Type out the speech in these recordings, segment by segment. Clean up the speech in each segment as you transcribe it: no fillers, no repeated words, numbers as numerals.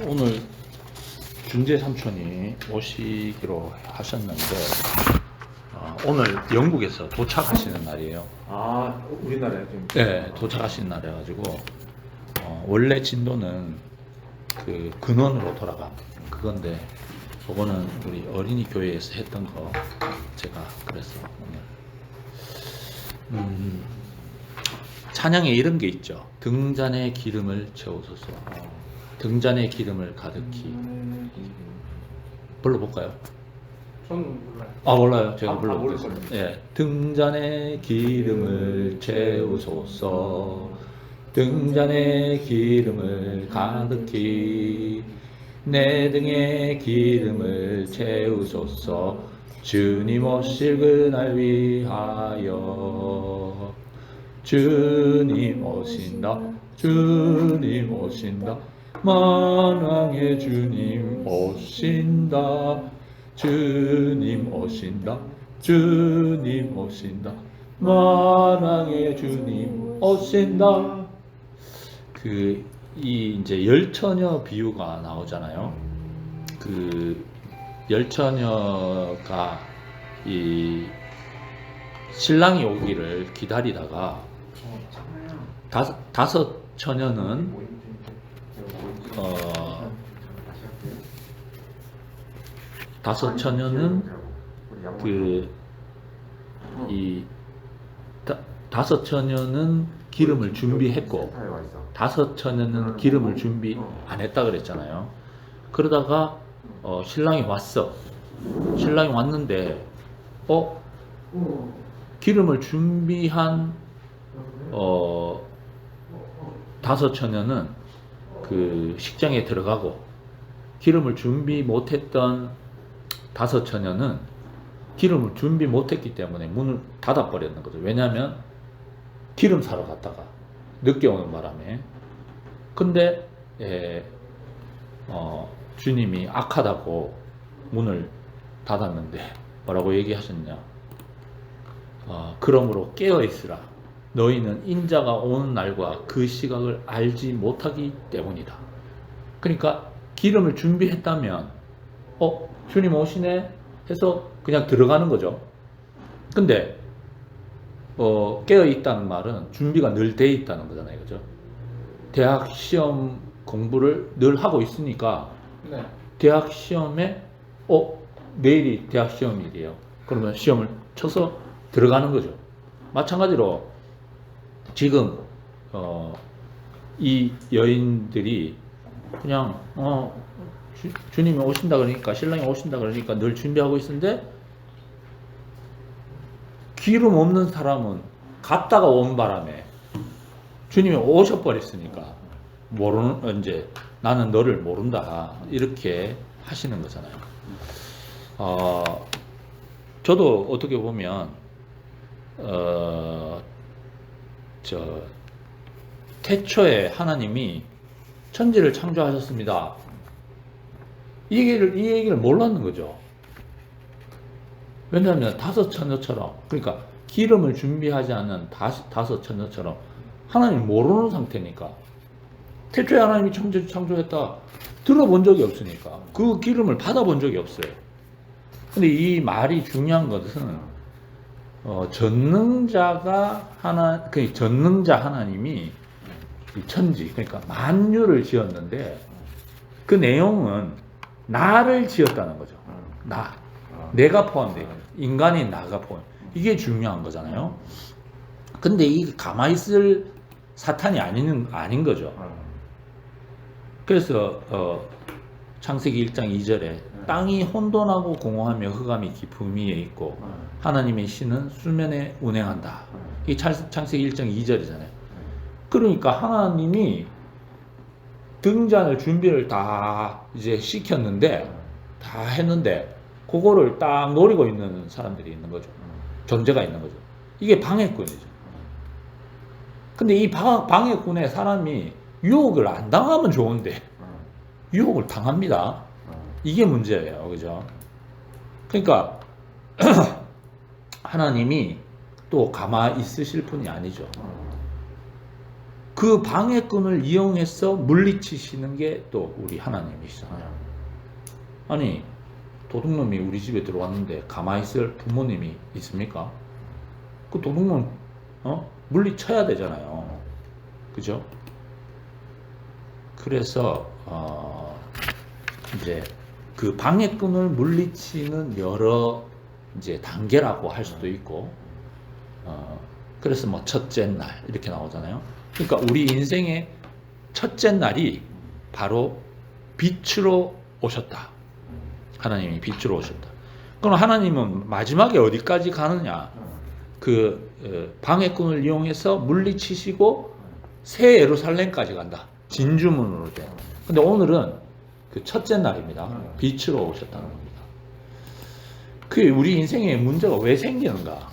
오늘 준재 삼촌이 오시기로 하셨는데 오늘 영국에서 도착하시는 날이에요. 아, 우리나라에 좀. 네, 도착하시는 날이어가지고 원래 진도는 그 근원으로 돌아가 그건데 그거는 우리 어린이 교회에서 했던 거 제가 그래서 오늘 찬양에 이런 게 있죠. 등잔에 기름을 채우소서. 등잔에 기름을 가득히. 불러볼까요? 저는 몰라요. 아 몰라요. 제가 모를 불러보겠습니다. 거예요. 예, 등잔에 기름을 채우소서. 등잔에 기름을 가득히. 내 등에 기름을 채우소서. 주님 오실 그날 위하여. 주님 오신다. 주님 오신다. 만왕의 주님 오신다. 주님 오신다. 주님 오신다. 만왕의 주님 오신다. 이 이제 열처녀 비유가 나오잖아요. 그 열처녀가 이 신랑이 오기를 기다리다가 다섯 처녀는 다섯 처녀는 다섯 처녀는 기름을 준비했고 다섯 처녀는 기름을 준비 안 했다 그랬잖아요. 그러다가 신랑이 왔어. 신랑이 왔는데 기름을 준비한 다섯 처녀는 그 식장에 들어가고 기름을 준비 못했던 다섯 처녀는 기름을 준비 못했기 때문에 문을 닫아버렸는 거죠. 왜냐하면 기름 사러 갔다가 늦게 오는 바람에. 근데 주님이 악하다고 문을 닫았는데 뭐라고 얘기하셨냐? 그러므로 깨어있으라. 너희는 인자가 오는 날과 그 시각을 알지 못하기 때문이다. 그러니까 기름을 준비했다면 주님 오시네 해서 그냥 들어가는 거죠. 근데 깨어있다는 말은 준비가 늘 돼 있다는 거잖아요. 그죠? 대학 시험 공부를 늘 하고 있으니까 네. 대학 시험에 내일이 대학 시험일이에요. 그러면 시험을 쳐서 들어가는 거죠. 마찬가지로 지금 이 여인들이 그냥 주님이 오신다 그러니까 신랑이 오신다 그러니까 늘 준비하고 있는데 기름 없는 사람은 갔다가 온 바람에 주님이 오셔버렸으니까 이제 나는 너를 모른다 이렇게 하시는 거잖아요. 저도 어떻게 보면 태초에 하나님이 천지를 창조하셨습니다. 이 얘기를 몰랐는 거죠. 왜냐하면 다섯 처녀처럼, 그러니까 기름을 준비하지 않은 다섯 처녀처럼 하나님 모르는 상태니까. 태초에 하나님이 천지를 창조했다 들어본 적이 없으니까 그 기름을 받아본 적이 없어요. 근데 이 말이 중요한 것은 전능자 하나님이 이 천지, 그러니까 만유를 지었는데 그 내용은 나를 지었다는 거죠. 내가 포함돼요. 인간인 나가 포함. 이게 중요한 거잖아요. 근데 이 가만히 있을 사탄이 아닌 거죠. 그래서 창세기 1장 2절에 땅이 혼돈하고 공허하며 흑암이 깊음 위에 있고 하나님의 신은 수면에 운행한다. 이 창세기 1장 2절이잖아요. 그러니까 하나님이 등잔을 준비를 다 이제 시켰는데 다 했는데 그거를 딱 노리고 있는 사람들이 있는 거죠. 존재가 있는 거죠. 이게 방해꾼이죠. 근데 이 방해꾼에 사람이 유혹을 안 당하면 좋은데 유혹을 당합니다. 이게 문제예요. 그죠? 그러니까 하나님이 또 가만히 있으실 분이 아니죠. 그 방해꾼을 이용해서 물리치시는 게 또 우리 하나님이시잖아요. 아니 도둑놈이 우리 집에 들어왔는데 가만히 있을 부모님이 있습니까? 그 도둑놈 물리쳐야 되잖아요. 그죠? 그래서 이제 그 방해꾼을 물리치는 여러 이제 단계라고 할 수도 있고, 그래서 뭐 첫째 날 이렇게 나오잖아요. 그러니까 우리 인생의 첫째 날이 바로 빛으로 오셨다. 하나님이 빛으로 오셨다. 그럼 하나님은 마지막에 어디까지 가느냐? 그 방해꾼을 이용해서 물리치시고 새 예루살렘까지 간다. 진주문으로 돼. 근데 오늘은 그 첫째 날입니다. 빛으로 오셨다는 겁니다. 그 우리 인생에 문제가 왜 생기는가?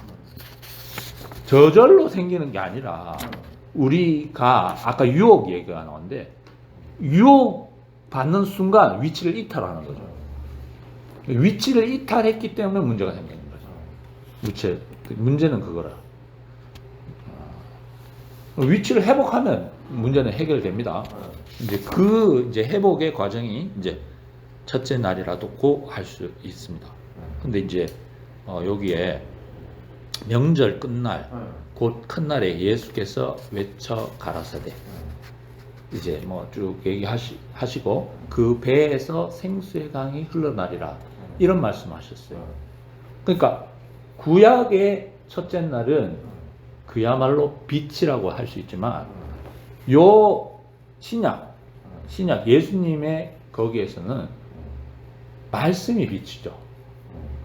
저절로 생기는 게 아니라 우리가 아까 유혹 얘기가 나왔는데 유혹 받는 순간 위치를 이탈하는 거죠. 위치를 이탈했기 때문에 문제가 생기는 거죠. 문제는 그거라. 위치를 회복하면 문제는 해결됩니다. 이제 회복의 과정이 이제 첫째 날이라도 할 수 있습니다. 근데 이제 여기에 명절 끝날 곧 큰 날에 예수께서 외쳐 가라사대 이제 뭐 쭉 얘기하시고 그 배에서 생수의 강이 흘러나리라 이런 말씀하셨어요. 그러니까 구약의 첫째 날은 그야말로 빛이라고 할 수 있지만 요 신약 예수님의 거기에서는 말씀이 빛이죠.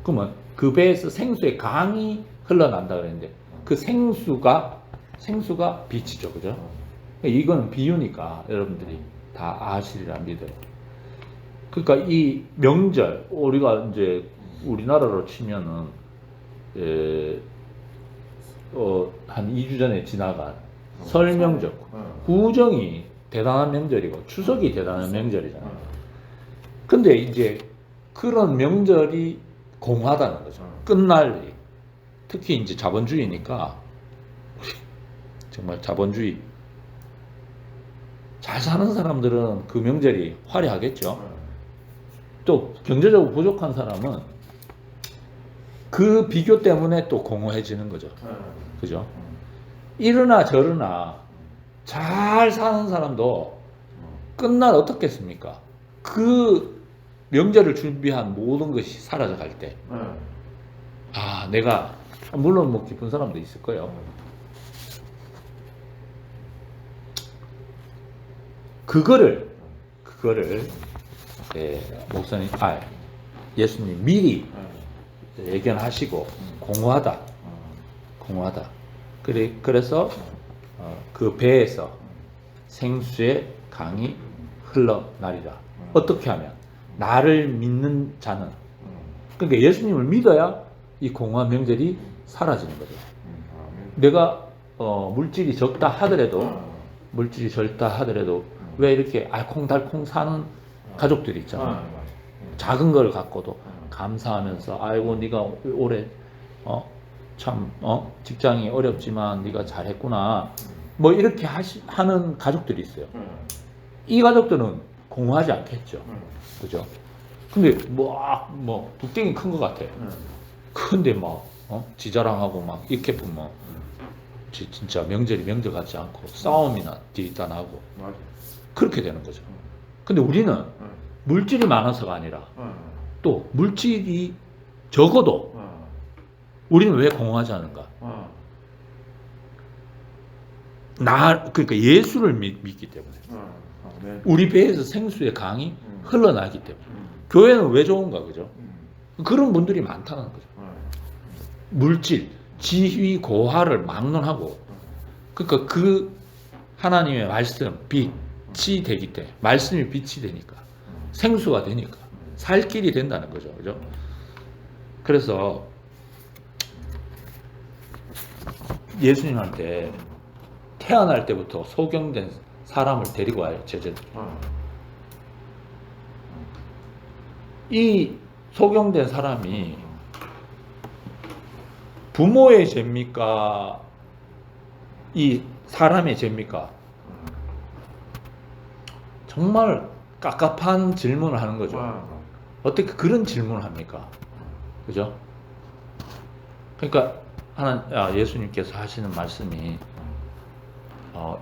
그러면 그 배에서 생수의 강이 흘러난다 그랬는데 그 생수가 빛이죠. 그죠? 이거는 비유니까 여러분들이 다 아시리라 믿어요. 그러니까 이 명절 우리가 이제 우리나라로 치면은 한 2주 전에 지나간 설 명절, 구정이 대단한 명절이고 추석이 대단한 명절이잖아요. 근데 이제 그런 명절이 공하다는 거죠. 끝날이. 특히 이제 자본주의니까 정말 자본주의 잘 사는 사람들은 그 명절이 화려하겠죠. 또 경제적으로 부족한 사람은 그 비교 때문에 또 공허해지는 거죠. 그죠? 이러나 저러나 잘 사는 사람도 끝날 어떻겠습니까? 그 명절을 준비한 모든 것이 사라져 갈 때, 내가 물론 뭐 기쁜 사람도 있을 거예요. 그거를 목사님, 예수님 미리 예견하시고 공허하다. 그래서 그 배에서 생수의 강이 흘러나리라. 어떻게 하면? 나를 믿는 자는. 그러니까 예수님을 믿어야 이 공허한 명절이 사라지는 거죠. 내가 물질이 적다 하더라도 왜 이렇게 알콩달콩 사는 가족들이 있잖아요. 작은 걸 갖고도 감사하면서 아이고 네가 올해 직장이 어렵지만 네가 잘했구나 뭐 이렇게 하는 가족들이 있어요. 이 가족들은 공허하지 않겠죠. 그죠? 근데 뭐 북땡이 큰 것 같아. 근데 막 지자랑하고 막 이렇게 보면 진짜 명절이 명절 같지 않고 싸움이나 딜단하고 그렇게 되는 거죠. 근데 우리는 물질이 많아서가 아니라 또 물질이 적어도 우리는 왜 공허하지 않은가? 그러니까 예수를 믿기 때문에. 우리 배에서 생수의 강이 흘러나기 때문에. 교회는 왜 좋은가, 그죠? 그런 분들이 많다는 거죠. 물질, 지위, 고하를 막론하고, 그러니까 그 하나님의 말씀, 빛이 되기 때문에, 말씀이 빛이 되니까, 생수가 되니까, 살 길이 된다는 거죠, 그죠? 그래서 예수님한테 태어날 때부터 소경된 사람을 데리고 와요, 제자들. 이 소경된 사람이 부모의 죄입니까? 이 사람의 죄입니까? 정말 깝깝한 질문을 하는 거죠. 어떻게 그런 질문을 합니까? 그죠? 그러니까 예수님께서 하시는 말씀이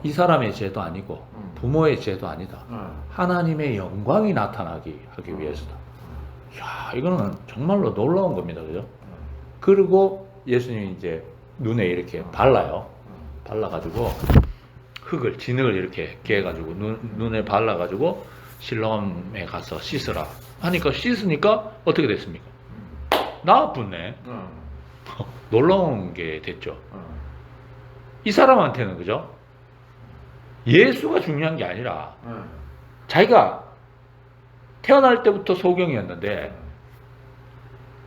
이 사람의 죄도 아니고 부모의 죄도 아니다. 하나님의 영광이 나타나기 하기 위해서다. 이야, 이거는 정말로 놀라운 겁니다. 그죠? 그리고 예수님이 이제 눈에 이렇게 발라요. 발라가지고 진흙을 이렇게 깨가지고 눈에 발라가지고 실로암에 가서 씻으라 하니까 씻으니까 어떻게 됐습니까? 나아붙네. 놀라운 게 됐죠. 이 사람한테는 그죠? 예수가 중요한 게 아니라 자기가 태어날 때부터 소경이었는데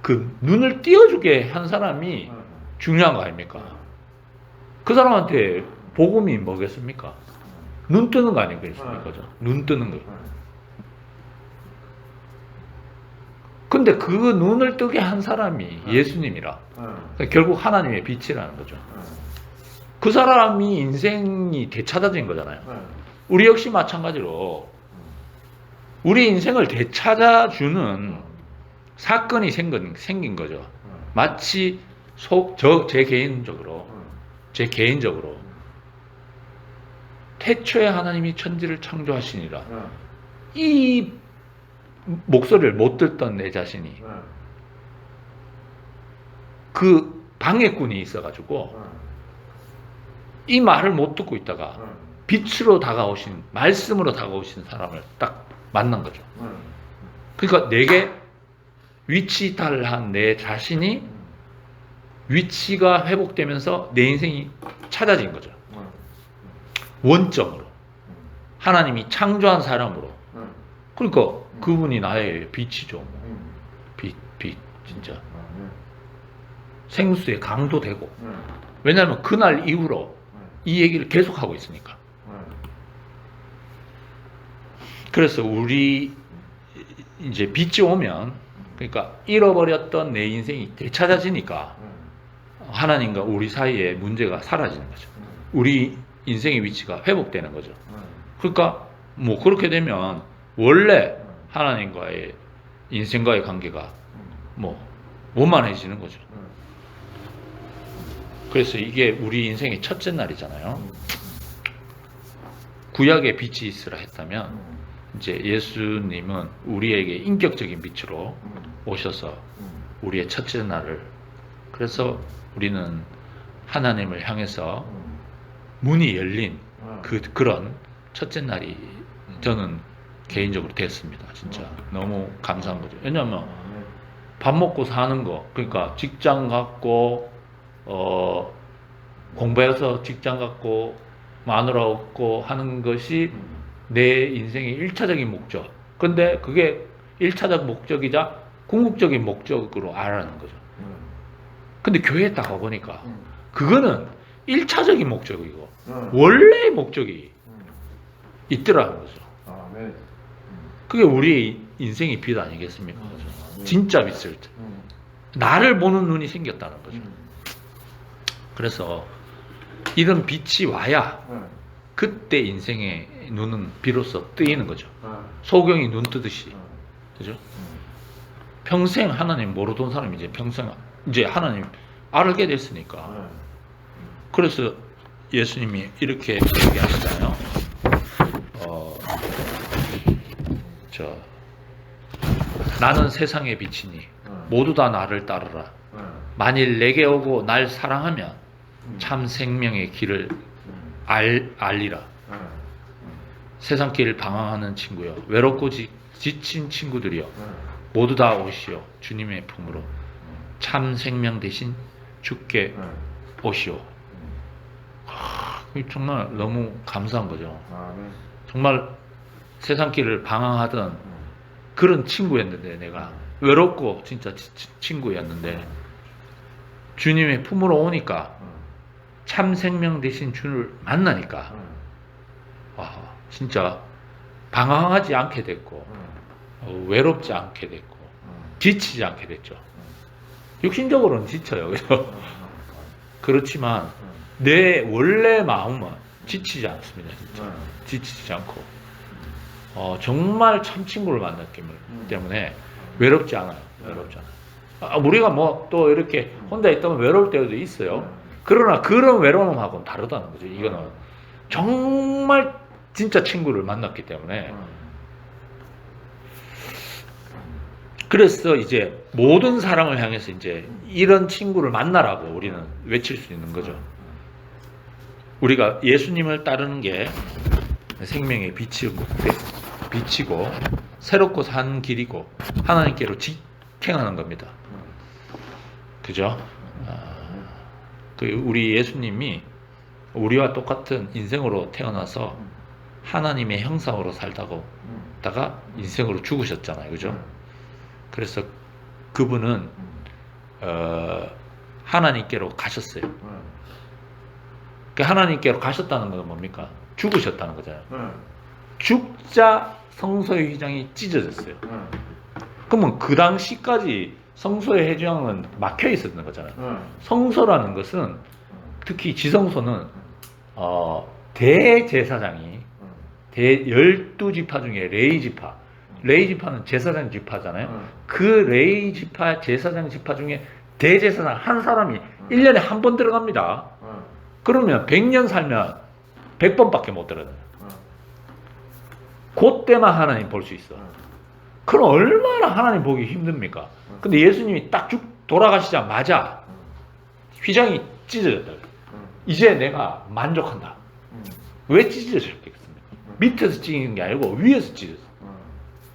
그 눈을 띄워주게 한 사람이 중요한 거 아닙니까? 그 사람한테 복음이 뭐겠습니까? 눈 뜨는 거 아니겠습니까? 눈 뜨는 거. 근데 그 눈을 뜨게 한 사람이 예수님이라. 결국 하나님의 빛이라는 거죠. 그 사람이 인생이 되찾아진 거잖아요. 우리 역시 마찬가지로 우리 인생을 되찾아주는 사건이 생긴 거죠. 마치 제 개인적으로 태초에 하나님이 천지를 창조하시니라. 이 목소리를 못 듣던 내 자신이 그 방해꾼이 있어가지고 이 말을 못 듣고 있다가 빛으로 다가오신, 말씀으로 다가오신 사람을 딱 만난 거죠. 그러니까 내게 위치 이탈한 내 자신이 위치가 회복되면서 내 인생이 찾아진 거죠. 원점으로. 하나님이 창조한 사람으로. 그러니까 그분이 나의 빛이죠. 빛, 진짜. 생수의 강도 되고. 왜냐하면 그날 이후로 이 얘기를 계속하고 있으니까. 그래서 우리 이제 빛이 오면, 그러니까 잃어버렸던 내 인생이 되찾아지니까 하나님과 우리 사이에 문제가 사라지는 거죠. 우리 인생의 위치가 회복되는 거죠. 그러니까 뭐 그렇게 되면 원래 하나님과의 인생과의 관계가 뭐 원만해지는 거죠. 그래서 이게 우리 인생의 첫째 날이잖아요. 구약에 빛이 있으라 했다면 이제 예수님은 우리에게 인격적인 빛으로 오셔서 우리의 첫째 날을, 그래서 우리는 하나님을 향해서 문이 열린 그런 첫째 날이 저는 개인적으로 됐습니다. 진짜 너무 감사한 거죠. 왜냐하면 밥 먹고 사는 거, 그러니까 직장 갖고 공부해서 직장 갖고 마누라 얻고 하는 것이 내 인생의 1차적인 목적. 근데 그게 1차적 목적이자 궁극적인 목적으로 알아는 거죠. 근데 교회에 딱 가보니까 그거는 1차적인 목적이고 원래의 목적이 있더라는 거죠. 그게 우리 인생의 빛 아니겠습니까? 진짜 빛을 때. 나를 보는 눈이 생겼다는 거죠. 그래서 이런 빛이 와야 그때 인생의 눈은 비로소 뜨이는 거죠. 소경이 눈 뜨듯이. 그죠? 평생 하나님 모르던 사람이 이제 평생 이제 하나님 알게 됐으니까. 그래서 예수님이 이렇게 얘기하시잖아요. 나는 세상의 빛이니 모두 다 나를 따르라. 만일 내게 오고 날 사랑하면 참 생명의 길을 알리라. 세상 길을 방황하는 친구여, 외롭고 지친 친구들이여, 모두 다 오시오. 주님의 품으로 참 생명 대신 주께 오시오. 정말 너무 감사한 거죠. 정말 세상 길을 방황하던 그런 친구였는데, 내가 외롭고 진짜 친구였는데 주님의 품으로 오니까 참 생명 대신 주를 만나니까 진짜 방황하지 않게 됐고 외롭지 않게 됐고 지치지 않게 됐죠. 육신적으로는 지쳐요. 그렇지만 내 원래 마음은 지치지 않습니다. 진짜 지치지 않고 정말 참 친구를 만났기 때문에 외롭지 않아요. 외롭지 않아요. 우리가 뭐 또 이렇게 혼자 있다면 외로울 때도 있어요. 그러나 그런 외로움하고는 다르다는 거죠. 이거는 정말 진짜 친구를 만났기 때문에. 그래서 이제 모든 사람을 향해서 이제 이런 친구를 만나라고 우리는 외칠 수 있는 거죠. 우리가 예수님을 따르는 게 생명의 빛이고 새롭고 산 길이고 하나님께로 직행하는 겁니다. 그죠? 우리 예수님이 우리와 똑같은 인생으로 태어나서 하나님의 형상으로 살다가 인생으로 죽으셨잖아요. 그죠? 그래서 그분은 하나님께로 가셨어요. 그 하나님께로 가셨다는 건 뭡니까? 죽으셨다는 거잖아요. 죽자 성소의 휘장이 찢어졌어요. 그러면 그 당시까지 성소의 휘장은 막혀 있었는 거잖아요. 성소라는 것은 특히 지성소는 대제사장이 12지파 중에 레이지파는 제사장 지파잖아요. 그 레이지파 제사장 지파 중에 대제사장 한 사람이 1년에 한 번 들어갑니다. 그러면 100년 살면 100번밖에 못 들어가요. 그때만 하나님 볼 수 있어. 그럼 얼마나 하나님 보기 힘듭니까? 근데 예수님이 딱 돌아가시자마자 휘장이 찢어졌다. 이제 내가 만족한다. 왜 찢어졌겠습니까? 밑에서 찢는 게 아니고 위에서 찢어졌어.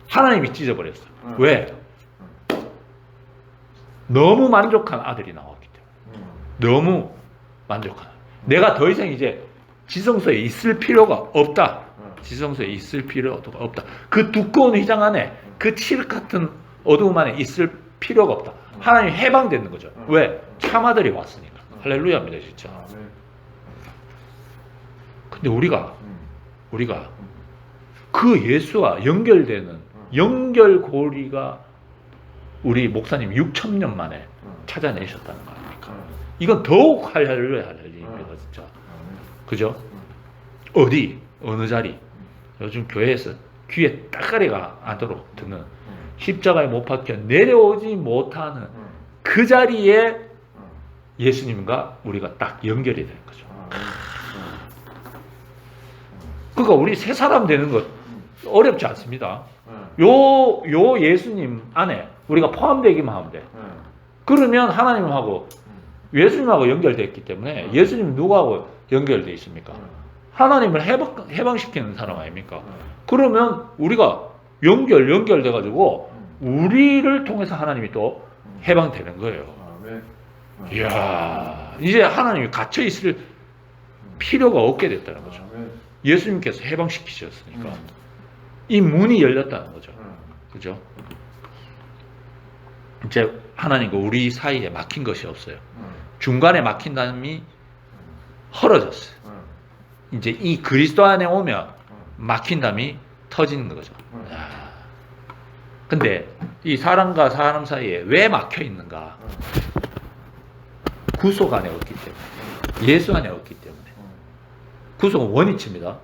하나님이 찢어버렸어. 왜? 너무 만족한 아들이 나왔기 때문에. 너무 만족한. 내가 더 이상 이제 지성소에 있을 필요가 없다. 지성소에 있을 필요가 없다. 그 두꺼운 휘장 안에 그 칠 같은 어두움 안에 있을 필요가 없다. 하나님이 해방되는 거죠. 왜? 참아들이 왔으니까. 할렐루야입니다, 진짜. 근데 우리가 그 예수와 연결되는 연결고리가 우리 목사님 6,000년 만에 찾아내셨다는 거 아닙니까? 이건 더욱 할렐루야 할 일입니다, 진짜. 그죠? 어느 자리? 요즘 교회에서 귀에 따가리가 안도록 드는 십자가에 못 박혀 내려오지 못하는 그 자리에 예수님과 우리가 딱 연결이 되는 거죠. 그러니까 우리 새 사람 되는 것 어렵지 않습니다. 요 예수님 안에 우리가 포함되기만 하면 돼. 그러면 하나님하고 예수님하고 연결됐기 때문에 예수님 누구하고 연결되어 있습니까? 하나님을 해방시키는 사람 아닙니까? 그러면 우리가 연결돼 가지고 우리를 통해서 하나님이 또 해방되는 거예요. 이야, 이제 하나님이 갇혀 있을 필요가 없게 됐다는 거죠. 예수님께서 해방시키셨으니까 이 문이 열렸다는 거죠. 그죠? 이제 하나님과 우리 사이에 막힌 것이 없어요. 중간에 막힌 담이 헐어졌어요. 이제 이 그리스도 안에 오면 막힌 담이 터지는 거죠. 근데 이 사람과 사람 사이에 왜 막혀 있는가? 구속 안에 없기 때문에. 예수 안에 없기 때문에. 구속은 원위치입니다.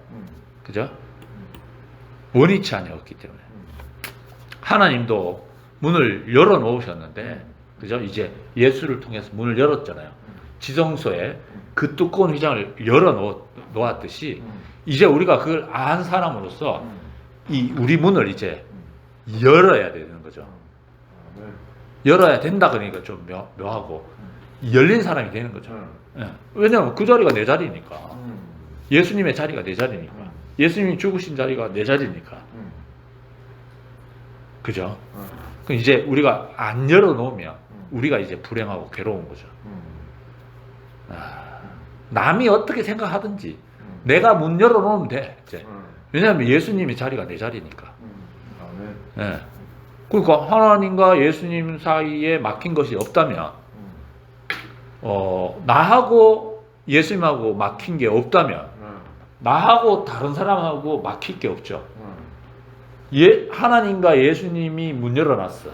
그죠? 원위치 안에 없기 때문에. 하나님도 문을 열어 놓으셨는데, 그죠? 이제 예수를 통해서 문을 열었잖아요. 지성소에 그 두꺼운 휘장을 열어 놓았듯이, 이제 우리가 그걸 안 사람으로서 이 우리 문을 이제 열어야 되는 거죠. 열어야 된다 그러니까 좀 묘하고, 열린 사람이 되는 거죠. 왜냐하면 그 자리가 내 자리니까. 예수님의 자리가 내 자리니까. 예수님이 죽으신 자리가 내 자리니까. 그죠? 그럼 이제 우리가 안 열어놓으면 우리가 이제 불행하고 괴로운 거죠. 남이 어떻게 생각하든지 내가 문 열어놓으면 돼. 이제. 왜냐하면 예수님의 자리가 내 자리니까. 네. 그러니까 하나님과 예수님 사이에 막힌 것이 없다면, 나하고 예수님하고 막힌 게 없다면, 나하고 다른 사람하고 막힐 게 없죠. 하나님과 예수님이 문 열어놨어.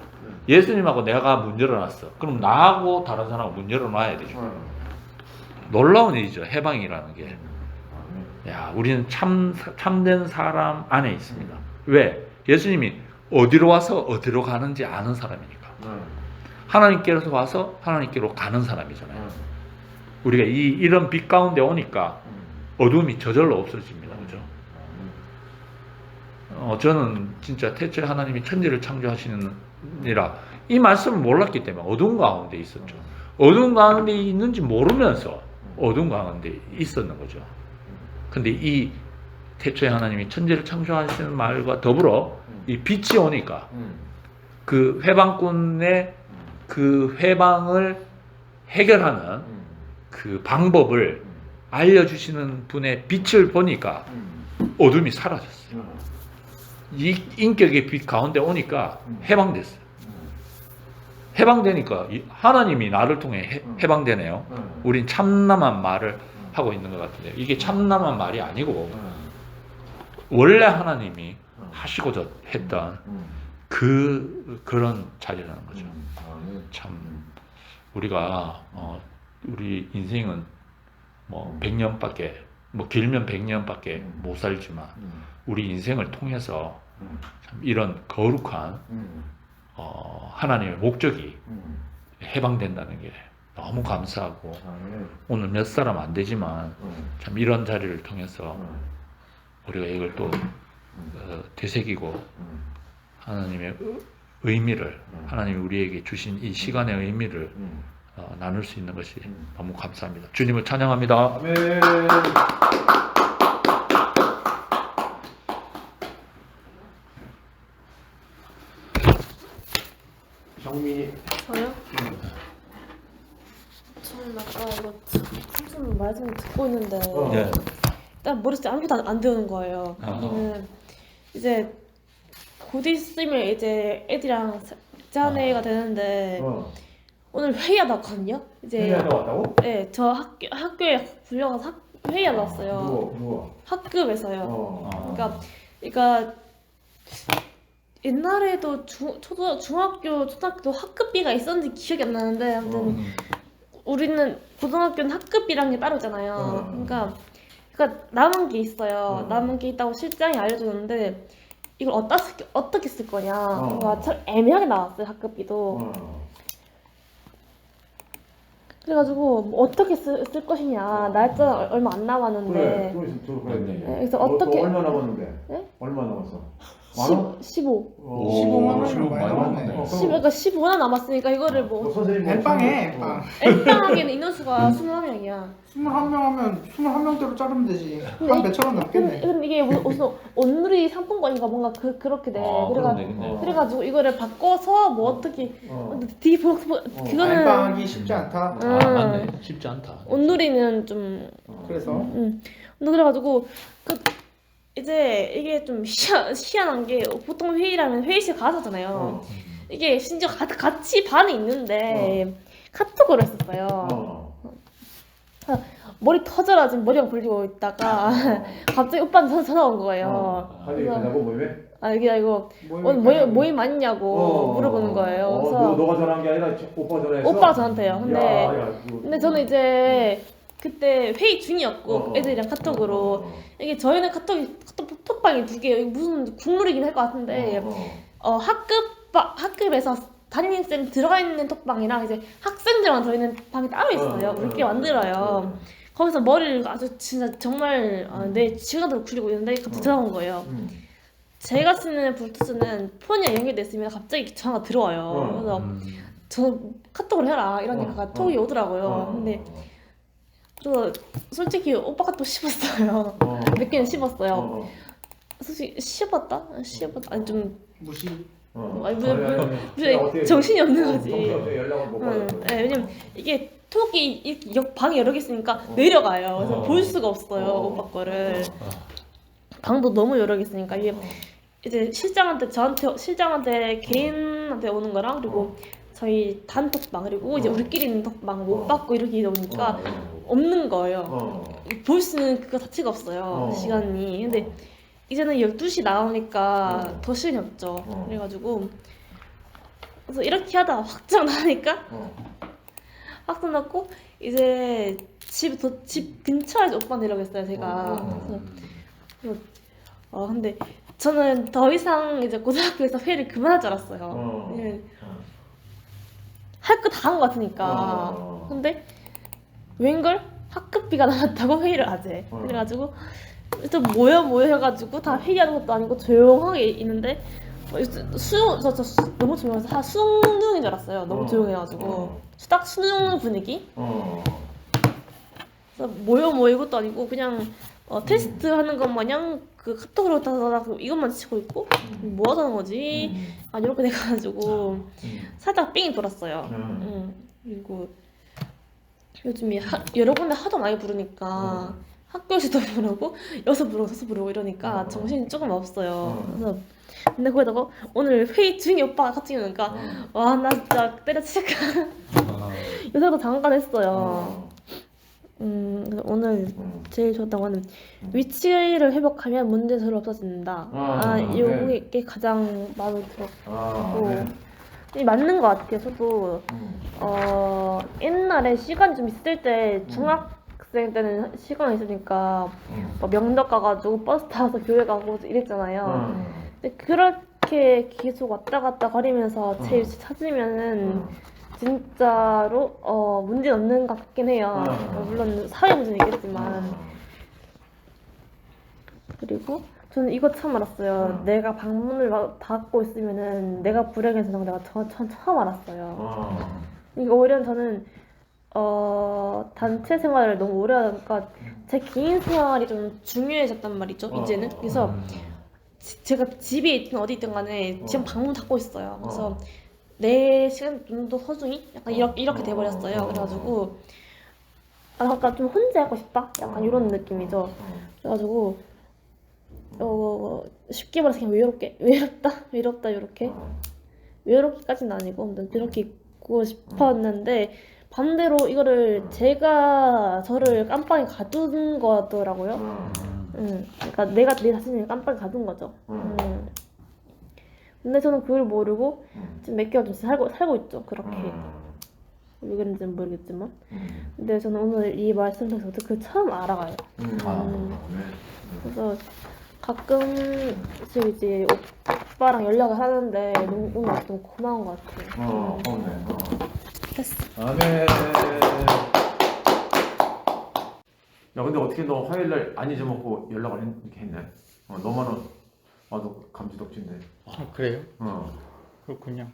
예수님하고 내가 문 열어놨어. 그럼 나하고 다른 사람하고 문 열어놔야 되죠. 놀라운 일이죠. 해방이라는 게. 야, 우리는 참된 사람 안에 있습니다. 왜? 예수님이 어디로 와서 어디로 가는지 아는 사람이니까. 하나님께로서 와서 하나님께로 가는 사람이잖아요. 우리가 이런 빛 가운데 오니까 어둠이 저절로 없어집니다. 그죠? 저는 진짜 태초에 하나님이 천지를 창조하시느니라 이 말씀을 몰랐기 때문에 어둠 가운데 있었죠. 어둠 가운데 있는지 모르면서 어둠 가운데 있었는 거죠. 근데 이 태초에 하나님이 천지를 창조하시는 말과 더불어 이 빛이 오니까 그 회방꾼의 그 회방을 해결하는 그 방법을 알려주시는 분의 빛을 보니까 어둠이 사라졌어요. 이 인격의 빛 가운데 오니까 해방됐어요. 해방되니까 하나님이 나를 통해 해방되네요. 우린 참남한 말을 하고 있는 것 같은데 이게 참남한 말이 아니고 원래 하나님이 하시고자 했던 그런 자리라는 거죠. 참 우리가 우리 인생은 뭐 100년밖에 뭐 길면 100년밖에 못 살지만 우리 인생을 통해서 참 이런 거룩한 하나님의 목적이 해방된다는 게 너무 감사하고 오늘 몇 사람 안 되지만 참 이런 자리를 통해서 우리가 이걸 또 되새기고 하나님의 의미를 하나님이 우리에게 주신 이 시간의 의미를 나눌 수 있는 것이 너무 감사합니다. 주님을 찬양합니다. 아멘. 정민이. 저요? 저는 아까 이거 삼촌 말씀 듣고 있는데 네. 일단 머릿속에 아무것도 안 들어오는 거예요. 저는 이제 곧 있으면 이제 애들이랑 짠회가 되는데 오늘 회의하다 왔거든요. 이제 회의하다 왔다고? 네, 저 학교에 불려가서 회의하러 왔어요. 누구? 학급에서요. 그러니까 옛날에도 중학교, 초등학교 학급비가 있었는지 기억이 안 나는데 아무튼 우리는 고등학교는 학급비라는 게 따로잖아요. 그러니까 남은 게 있어요. 남은 게 있다고 실장이 알려줬는데 이걸 어떻게 쓸 거냐. 뭔가 참 애매하게 나왔어요, 학급비도. 그래가지고 뭐 어떻게 쓸 것이냐. 날짜 얼마 안 남았는데. 그래. 네, 그래서 어떻게. 얼마 남았는데? 네? 얼마 남았어? 15. 15만 원이면 많이 남았네. 15만 남았으니까 이거를 뭐. 선생님 엠빵에 엠빵. 엠빵하기에는 인원수가 21명이야. 21명 하면 21명대로 자르면 되지. 한 몇천 원 남겠네. 근데 이게 무슨 온누리 상품권인가 뭔가 그렇게 돼. 그래가지고 이거를 바꿔서 뭐 어떻게 되게 그거는 엠빵하기 쉽지 않다. 맞네. 쉽지 않다. 온누리는 좀 그래서 근데 그래가지고 이제 이게 좀 희한한 게 보통 회의라면 회의실 가서 하잖아요. 이게 심지어 같이 반에 있는데 카톡으로 했었어요. 머리 터져라 지금 머리가 굴리고 있다가 갑자기 오빠한테 전화 온 거예요. 아니 그러고 모임에? 이게 아니고 오늘 모임 아니냐고 물어보는 거예요. 그래서 너가 전화한 게 아니라 오빠 전화했어? 오빠가 저한테요. 야, 근데 저는 이제 그때 회의 중이었고 애들이랑 카톡으로 이게 저희는 톡방이 2개예요. 무슨 국룰이긴 할 것 같은데 학급에서 담임쌤 들어가 있는 톡방이랑 이제 학생들만 들어있는 방이 따로 있어요. 우리끼리 만들어요. 거기서 머리를 아주 진짜 정말 내 시간대로 굴리고 있는데 갑자기 전화 온 거예요. 제가 쓰는 블루투스는 폰이 연결됐으면 갑자기 전화가 들어와요. 그래서 저 카톡을 해라 이러니까 톡이 오더라고요. 근데 저 솔직히 오빠 카톡 씹었어요. 몇 개는 씹었어요. 솔직히 씹었다? 아니 좀 무시. 정신이 없는 거지. 연락을 못 받았어. 네, 왜냐면 이게 톡이 방이 여러 개 있으니까 내려가요. 그래서 볼 수가 없어요, 오빠 거를. 방도 너무 여러 개 있으니까 이게 이제 실장한테 개인한테 오는 거랑 그리고 저희 단톡방 그리고 이제 우리끼리 있는 톡방 못 받고 이렇게 오니까 없는 거예요. 볼 수 있는 그거 자체가 없어요, 시간이. 근데 이제는 12시 나오니까 더 시간이 없죠. 그래가지고 그래서 이렇게 하다가 확정 나니까 확정 났고 이제 집 근처에 오빠 내려겠어요 제가. 그래서 근데 저는 더 이상 이제 고등학교에서 회의를 그만할 줄 알았어요. 어. 예, 할 거 다 한 것 같으니까. 어. 근데 웬걸 학급비가 나왔다고 회의를 하재. 어. 그래가지고 또 모여 해가지고 다 회의하는 것도 아니고 조용하게 있는데 너무 조용해서 수능인 줄 알았어요. 너무 어. 조용해가지고 어. 딱 수능 분위기. 어. 그래서 모여 이것도 아니고 그냥 테스트 하는 것 마냥 그 카톡으로 다다닥 이것만 치고 있고 뭐 하자는 거지? 아 이렇게 돼가지고 살짝 삥이 돌았어요. 그리고 요즘에 여러 군데 하도 많이 부르니까 학교에서도 부르고 여기서 부르고 저기서 부르고 이러니까 정신이 조금 없어요. 그래서 근데 거기다가 오늘 회의 중에 오빠가 같이 오니까 와 나 진짜 때려칠까. 요새도 잠깐 했어요. 그래서 오늘 제일 좋았던 거는 위치를 회복하면 문제 별로 없어진다. 요게 가장 마음에 들었고 이 맞는 것 같아요. 저도 옛날에 시간이 좀 있을 때 중학생 때는 시간이 있으니까 막 명덕 가가지고 버스 타서 교회 가고 이랬잖아요. 근데 그렇게 계속 왔다 갔다 거리면서 제 위치 찾으면은 진짜로 문제 없는 것 같긴 해요. 물론 사회 문제는 있겠지만. 그리고 저는 이거 처음 알았어요. 내가 방문을 닫고 있으면은 내가 불행해서 내가 처음 알았어요. 이게 오히려 저는 단체 생활을 너무 오래 하니까 제 개인 생활이 좀 중요해졌단 말이죠. 이제는. 그래서 제가 집에 있든 어디 있든 간에 지금 방문 닫고 있어요. 그래서 내 시간 좀 더 소중히 약간 이렇게 돼버렸어요. 그래가지고 약간 좀 혼자 하고 싶다? 약간 이런 느낌이죠. 그래가지고 쉽게 말해서 그냥 외롭다 이렇게 외롭기까지는 아니고 아무튼 이렇게 있고 싶었는데 반대로 이거를 제가 저를 깜빵에 가둔 거더라고요. 그러니까 내가 내 자신을 깜빵에 가둔 거죠. 근데 저는 그걸 모르고 지금 몇 개월 좀 살고 있죠. 그렇게 왜 그런지는 모르겠지만. 근데 저는 오늘 이 말씀 통해서 그걸 처음 알아가요. 그래서 가끔씩 이제 오빠랑 연락을 하는데 너무 좀 고마운 것 같아요. 됐어. 네. 야 근데 어떻게 너 화요일날 안 잊어먹고 연락을 이렇게 했네. 너만은 나도 감지덕진데. 그래요? 그렇군요.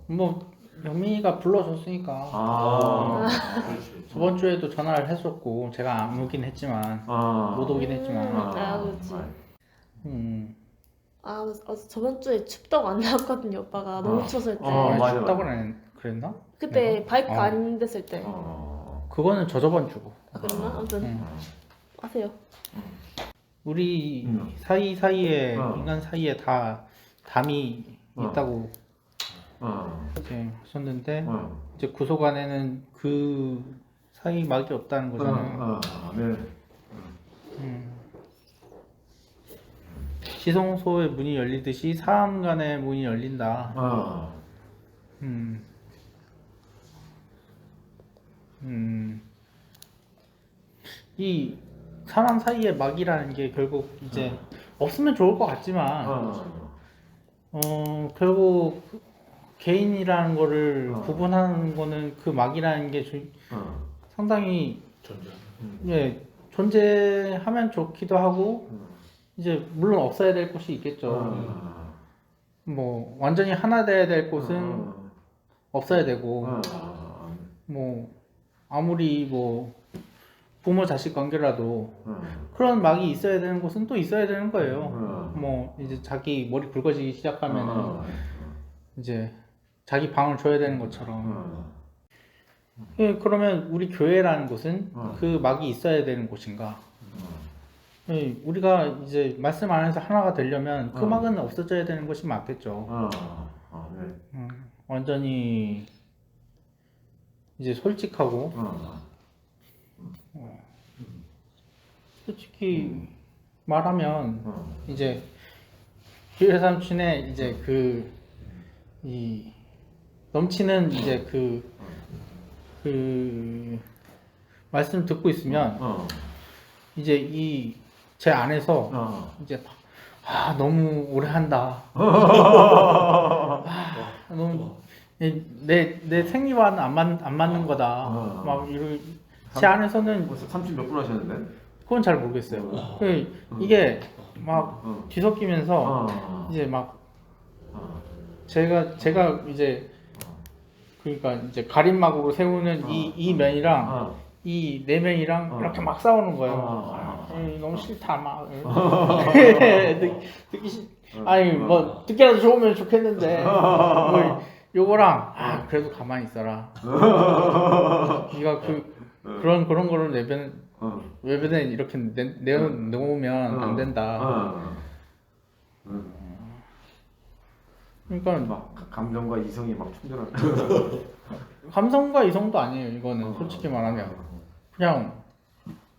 뭐 영민이가 불러줬으니까 저번 주에도 전화를 했었고 제가 안 오긴 했지만 못 오긴 했지만 그렇지. 저번 주에 춥다고 안 나왔거든요. 오빠가 너무 추웠을 때. 맞아. 춥다고 그랬나? 그때 내가? 바이크 안 됐을 때. 그거는 저번 주고. 그랬나? 아무튼 아세요. 우리 사이에 인간 사이에 다 담이 있다고 이제 하셨는데 이제 구속안에는 그 사이 막이 없다는 거잖아요. 시성소의 문이 열리듯이 사람 간의 문이 열린다. 이 사람 사이의 막이라는 게 결국 이제 없으면 좋을 것 같지만 결국 개인이라는 거를 구분하는 거는 그 막이라는 게 상당히 존재하면 좋기도 하고 이제 물론 없어야 될 곳이 있겠죠. 뭐 완전히 하나 돼야 될 곳은 없어야 되고 뭐 아무리 뭐 부모 자식 관계라도 그런 막이 있어야 되는 곳은 또 있어야 되는 거예요. 뭐 이제 자기 머리 굵어지기 시작하면은 이제 자기 방을 줘야 되는 것처럼. 그러면 우리 교회라는 곳은 그 막이 있어야 되는 곳인가? 우리가 이제 말씀 안에서 하나가 되려면 그 막은 없어져야 되는 것이 맞겠죠. 완전히 이제 솔직하고 솔직히 말하면 이제 기회 삼촌의 이제 이 넘치는 이제 그 말씀 듣고 있으면 이제 이 제 안에서 이제 아 너무 오래 한다. 너무 내 생리와는 안 맞는 거다. 막 이런 제 안에서는 벌써 30 몇 분 하셨는데? 그건 잘 모르겠어요. 이게 막 뒤섞이면서 이제 막 제가 이제 그러니까 이제 가림막으로 세우는 이 면이랑 이 네 면이랑 이렇게 막 싸우는 거예요. 너무 싫다 막. 듣기 싫. 아니 뭐 듣기라도 좋으면 좋겠는데 뭐 요거랑 그래도 가만히 있어라. 네가 그런 거를 외변에 이렇게 내놓으면 안 된다. 그러니까 막 감정과 이성이 막 충돌하는. 감성과 이성도 아니에요. 이거는 솔직히 말하면 그냥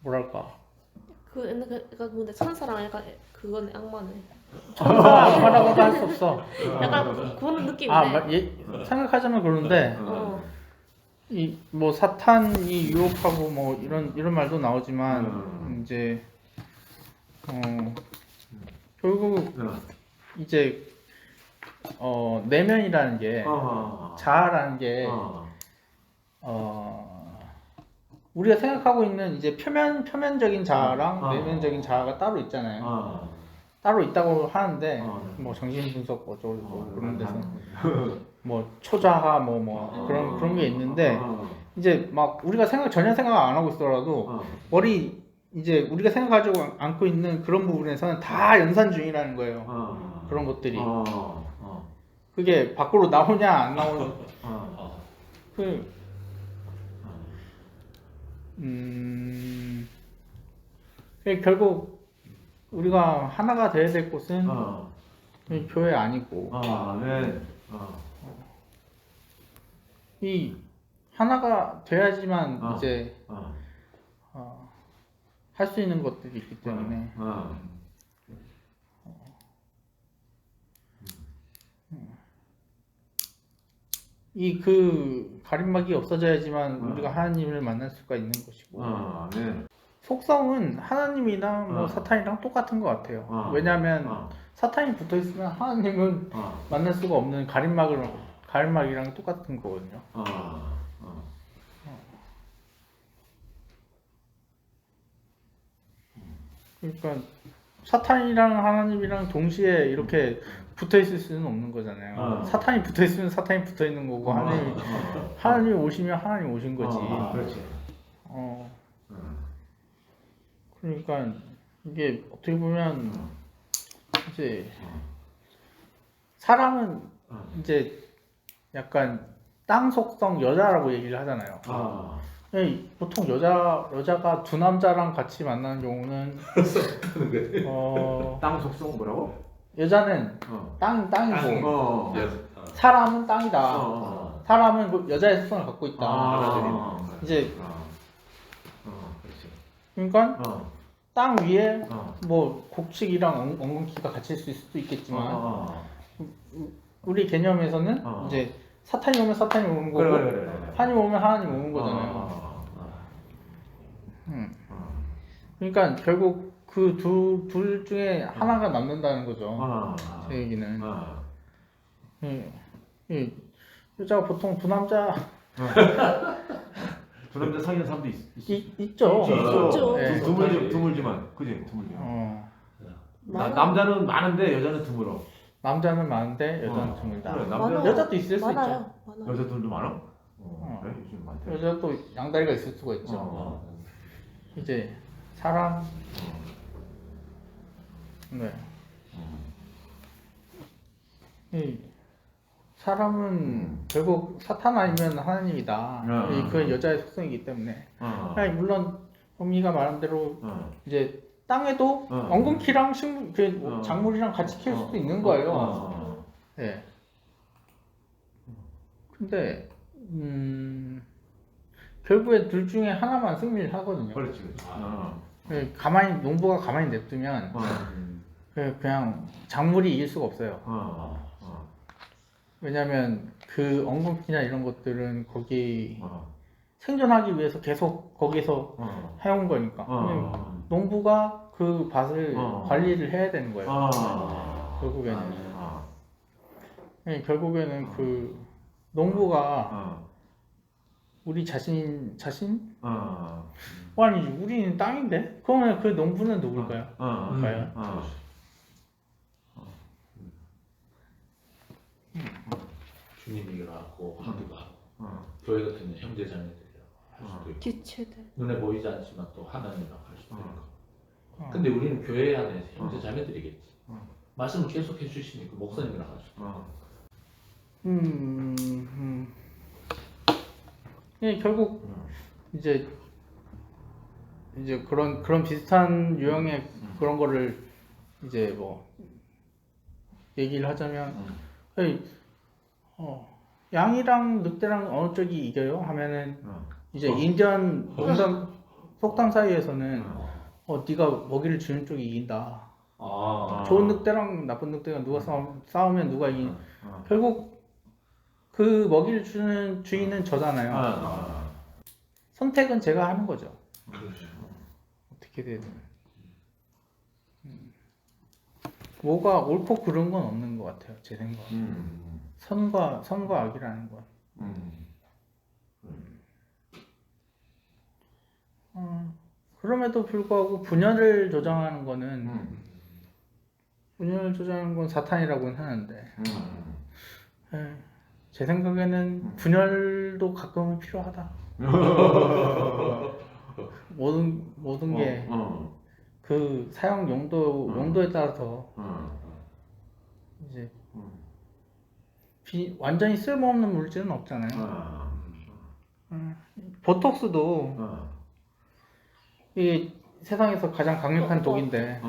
뭐랄까 근데 천사랑 약간 그건 악마네. 천사 악마라고도 할 수 없어. 약간 그런 느낌이네. 생각하자면 그런데 이 뭐 사탄이 유혹하고 뭐 이런 말도 나오지만 이제 결국 이제 내면이라는 게 자아라는 게 우리가 생각하고 있는 이제 표면적인 자아랑 내면적인 자아가 따로 있잖아요. 따로 있다고 하는데 뭐 정신분석 어쩌고 그런 데서 뭐 초자아 뭐 그런 게 있는데 이제 막 우리가 전혀 생각 안 하고 있더라도 머리 이제 우리가 생각하지 않고 있는 그런 부분에서는 다 연산 중이라는 거예요. 그런 것들이 그게 밖으로 나오냐 안 나오냐 결국 우리가 하나가 돼야 될 곳은 교회 아니고 이 하나가 돼야지만 이제 할 수 있는 것들이 있기 때문에 이 그 가림막이 없어져야지만 우리가 하나님을 만날 수가 있는 것이고 속성은 하나님이나 뭐 사탄이랑 똑같은 것 같아요. 왜냐하면 사탄이 붙어 있으면 하나님은 만날 수가 없는 가림막이랑 똑같은 거거든요. 그러니까 사탄이랑 하나님이랑 동시에 이렇게 붙어 있을 수는 없는 거잖아요. 사탄이 붙어 있으면 사탄이 붙어 있는 거고 하나님이 오시면 하나님 오신 거지. 그렇지. 그러니까 이게 어떻게 보면 이제 사람은 이제 약간 땅 속성 여자라고 얘기를 하잖아요. 보통 여자가 두 남자랑 같이 만나는 경우는 땅 속성 뭐라고? 여자는 땅이고 사람은 땅이다. 사람은 그 여자의 속성을 갖고 있다. 이제 그러니까 땅 위에 뭐 곡식이랑 엉겅퀴가 갇힐 수도 있겠지만 우리 개념에서는 이제 사탄이 오면 사탄이 오는 거고 하나님 오면 하나님 오는 거잖아요. 그러니까 결국 그 둘 중에 하나가 남는다는 거죠. 제 얘기는. 여자가 보통 두 남자 두 남자 사귀는 사람도 있죠. 있죠. 네. 드물지만 그지 드물지만. 남자는 많은데 여자는 드물어. 남자는 많은데 여자는 드물다. 그래, 여자도 있을 수 있죠. 많아요. 여자들도 많아? 그래? 요즘 많대. 여자도 양다리가 있을 수가 있죠. 이제 사람 네. 이 사람은 결국 사탄 아니면 하나님이다. 그건 여자의 속성이기 때문에. 물론 어미가 말한 대로 이제 땅에도 엉겅퀴랑 작물이랑 같이 키울 수도 있는 거예요. 네. 근데 결국에 둘 중에 하나만 승리를 하거든요. 그렇지. 가만히 농부가 가만히 냅두면 그냥 작물이 이길 수가 없어요. 왜냐면 그 엉겅퀴나 이런 것들은 거기 생존하기 위해서 계속 거기서 해온 거니까. 농부가 그 밭을 관리를 해야 되는 거예요. 결국에는. 네, 결국에는 그 농부가 우리 자신? 아니 우리는 땅인데? 그러면 그 농부는 누굴까요? 과연? 주민이라고 하기도 하고 교회 같은 경우는 형제자매들이라고 할 수도 있고 기체들. 눈에 보이지 않지만 또 하나님이라고 할 수도 있고 근데 우리는 교회 안에 형제자매들이겠지 말씀을 계속 해주시니까 목사님이라고 할 수도 있고 예, 결국 이제 그런 비슷한 유형의 그런 거를 이제 뭐 얘기를 하자면 양이랑 늑대랑 어느 쪽이 이겨요? 하면은 이제 인디언 속담 사이에서는 네가 먹이를 주는 쪽이 이긴다. 좋은 늑대랑 나쁜 늑대가 누가 싸우면 누가 이긴. 결국 그 먹이를 주는 주인은 저잖아요. 선택은 제가 하는 거죠. 어떻게 되든. 뭐가 옳고 그른 건 없는 것 같아요. 제 생각은. 선과 악이라는 건. 그럼에도 불구하고 분열을 조장하는 거는 사탄이라고는 하는데 제 생각에는 분열도 가끔은 필요하다. 모든 게 그 사용 용도에 따라서 이제 완전히 쓸모없는 물질은 없잖아요. 보톡스도 이 세상에서 가장 강력한 독인데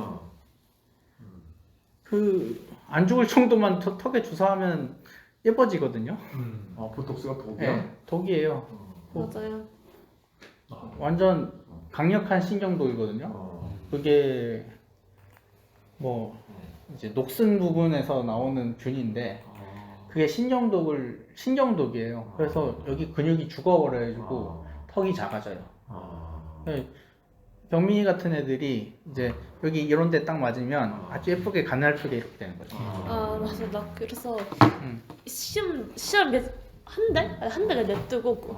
그 안 죽을 정도만 턱에 주사하면 예뻐지거든요. 보톡스가 독이야? 네, 독이에요. 맞아요. 완전 강력한 신경독이거든요. 그게 뭐 이제 녹슨 부분에서 나오는 균인데 그게 신경독이에요. 그래서 여기 근육이 죽어버려가지고 턱이 작아져요. 네, 경민이 같은 애들이 이제 여기 이런 데 딱 맞으면 아주 예쁘게 가늘프게 이렇게 되는 거죠. 맞아. 나 그래서 시험 한 대가 냅두고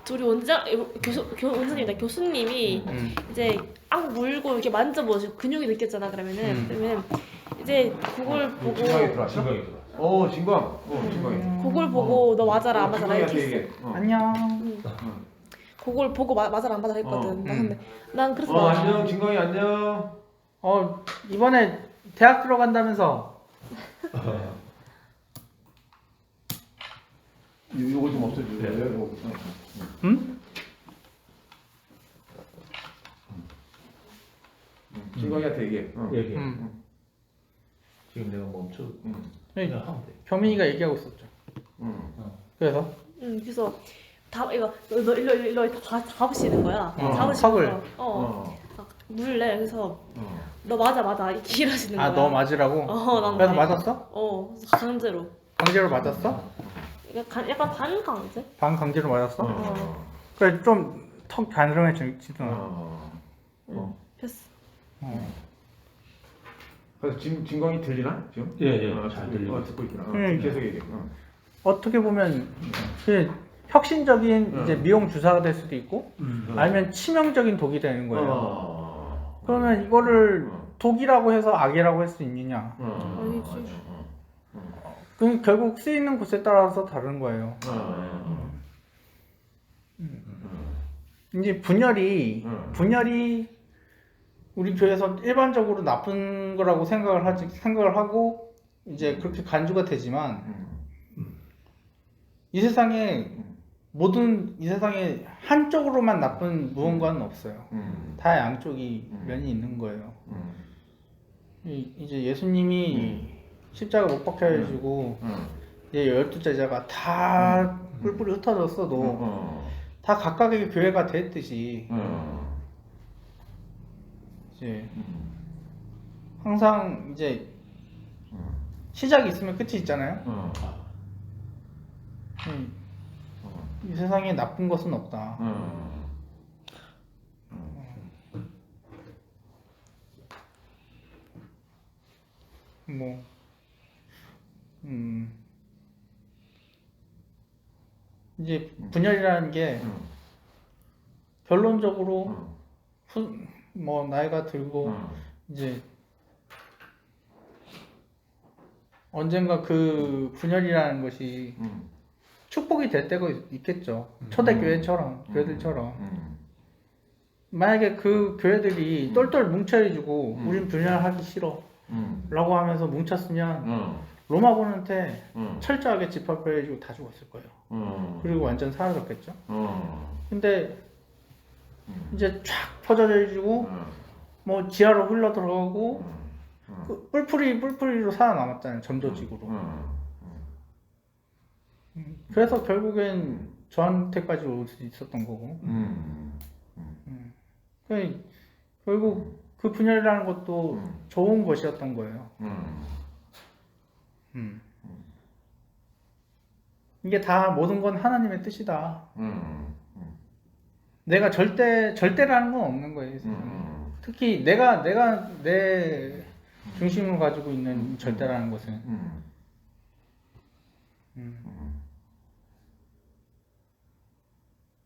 둘이 원장님이다 교수님이 이제 악 물고 이렇게 만져보시고 근육이 느꼈잖아. 그러면 이제 그걸 보고 진광이 들어와. 진광이. 그걸 보고 너 맞아라 안 맞아라 이렇게 했어. 안녕. 그걸 보고 맞아라 안 맞아라 했거든. 근데 난 그래서 안녕 진광이 안녕. 이번에 대학 들어간다면서. 이거 좀 없애주세요. 응? 진광이한테 얘기해. 얘기해 지금 내가 멈춰 그냥 하면 돼 경민이가 얘기하고 있었죠. 그래서 그래서 이거 너 일로 다 잡으시는 거야. 턱을. 물래. 그래서 너 맞아 이렇게 일하시는 거야. 너 맞으라고? 난 그래서 그래. 맞았어? 강제로. 강제로 맞았어? 약간 반강제? 강제로 맞았어? 그래 좀 턱 가늘어지잖아. 됐어. 그래서 진광이 들리나 지금? 잘 들리고 듣고 있구나. 응. 계속 얘기해. 어떻게 보면 그 혁신적인 이제 미용 주사가 될 수도 있고 아니면 치명적인 독이 되는 거예요. 그러면 이거를 독이라고 해서 악이라고 할 수 있느냐? 아니지. 그 결국 쓰이는 곳에 따라서 다른 거예요. 이제 분열이 우리 교회에서 일반적으로 나쁜 거라고 생각을 하고 이제 그렇게 간주가 되지만 이 세상에 한쪽으로만 나쁜 무언가는 없어요. 다 양쪽이 면이 있는 거예요. 이제 예수님이 십자가 못 박혀가지고 이제 12제자가 다 뿔뿔이 흩어졌어도 다 각각의 교회가 됐듯이 이제 항상 이제 시작이 있으면 끝이 있잖아요. 이 세상에 나쁜 것은 없다. 뭐, 이제 분열이라는 게 결론적으로 뭐 나이가 들고 이제 언젠가 그 분열이라는 것이 축복이 될 때가 있겠죠. 초대교회처럼, 교회들처럼. 만약에 그 교회들이 똘똘 뭉쳐가지고 우린 분열하기 싫어 라고 하면서 뭉쳤으면 로마군한테 철저하게 집합해가지고 다 죽었을 거예요. 그리고 완전 사라졌겠죠. 근데 이제 쫙 퍼져가지고 뭐 지하로 흘러 들어가고 그 뿔풀이로 살아남았잖아요. 점도직으로. 그래서 결국엔 저한테까지 올 수 있었던 거고. 결국 그 분열이라는 것도 좋은 것이었던 거예요. 이게 다 모든 건 하나님의 뜻이다. 내가 절대라는 건 없는 거예요. 특히 내가 내 중심을 가지고 있는 절대라는 것은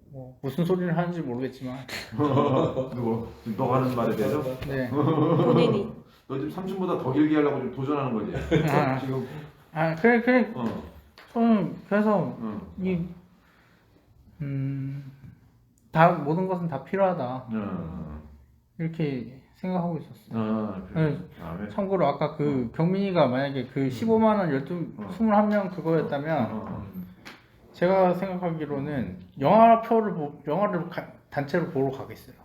뭐 무슨 소리를 하는지 모르겠지만 누구? 너 하는 말에 대해서? 네. 본인이 너 지금 삼촌보다 더 길게 하려고 좀 도전하는 거지? 지금 그래 저는 그래서 이 다 모든 것은 다 필요하다 이렇게 생각하고 있었어요. 그래. 참고로 아까 그 경민이가 만약에 그 15만 원 21명 그거였다면 제가 생각하기로는 영화를 단체로 보러 가겠어요.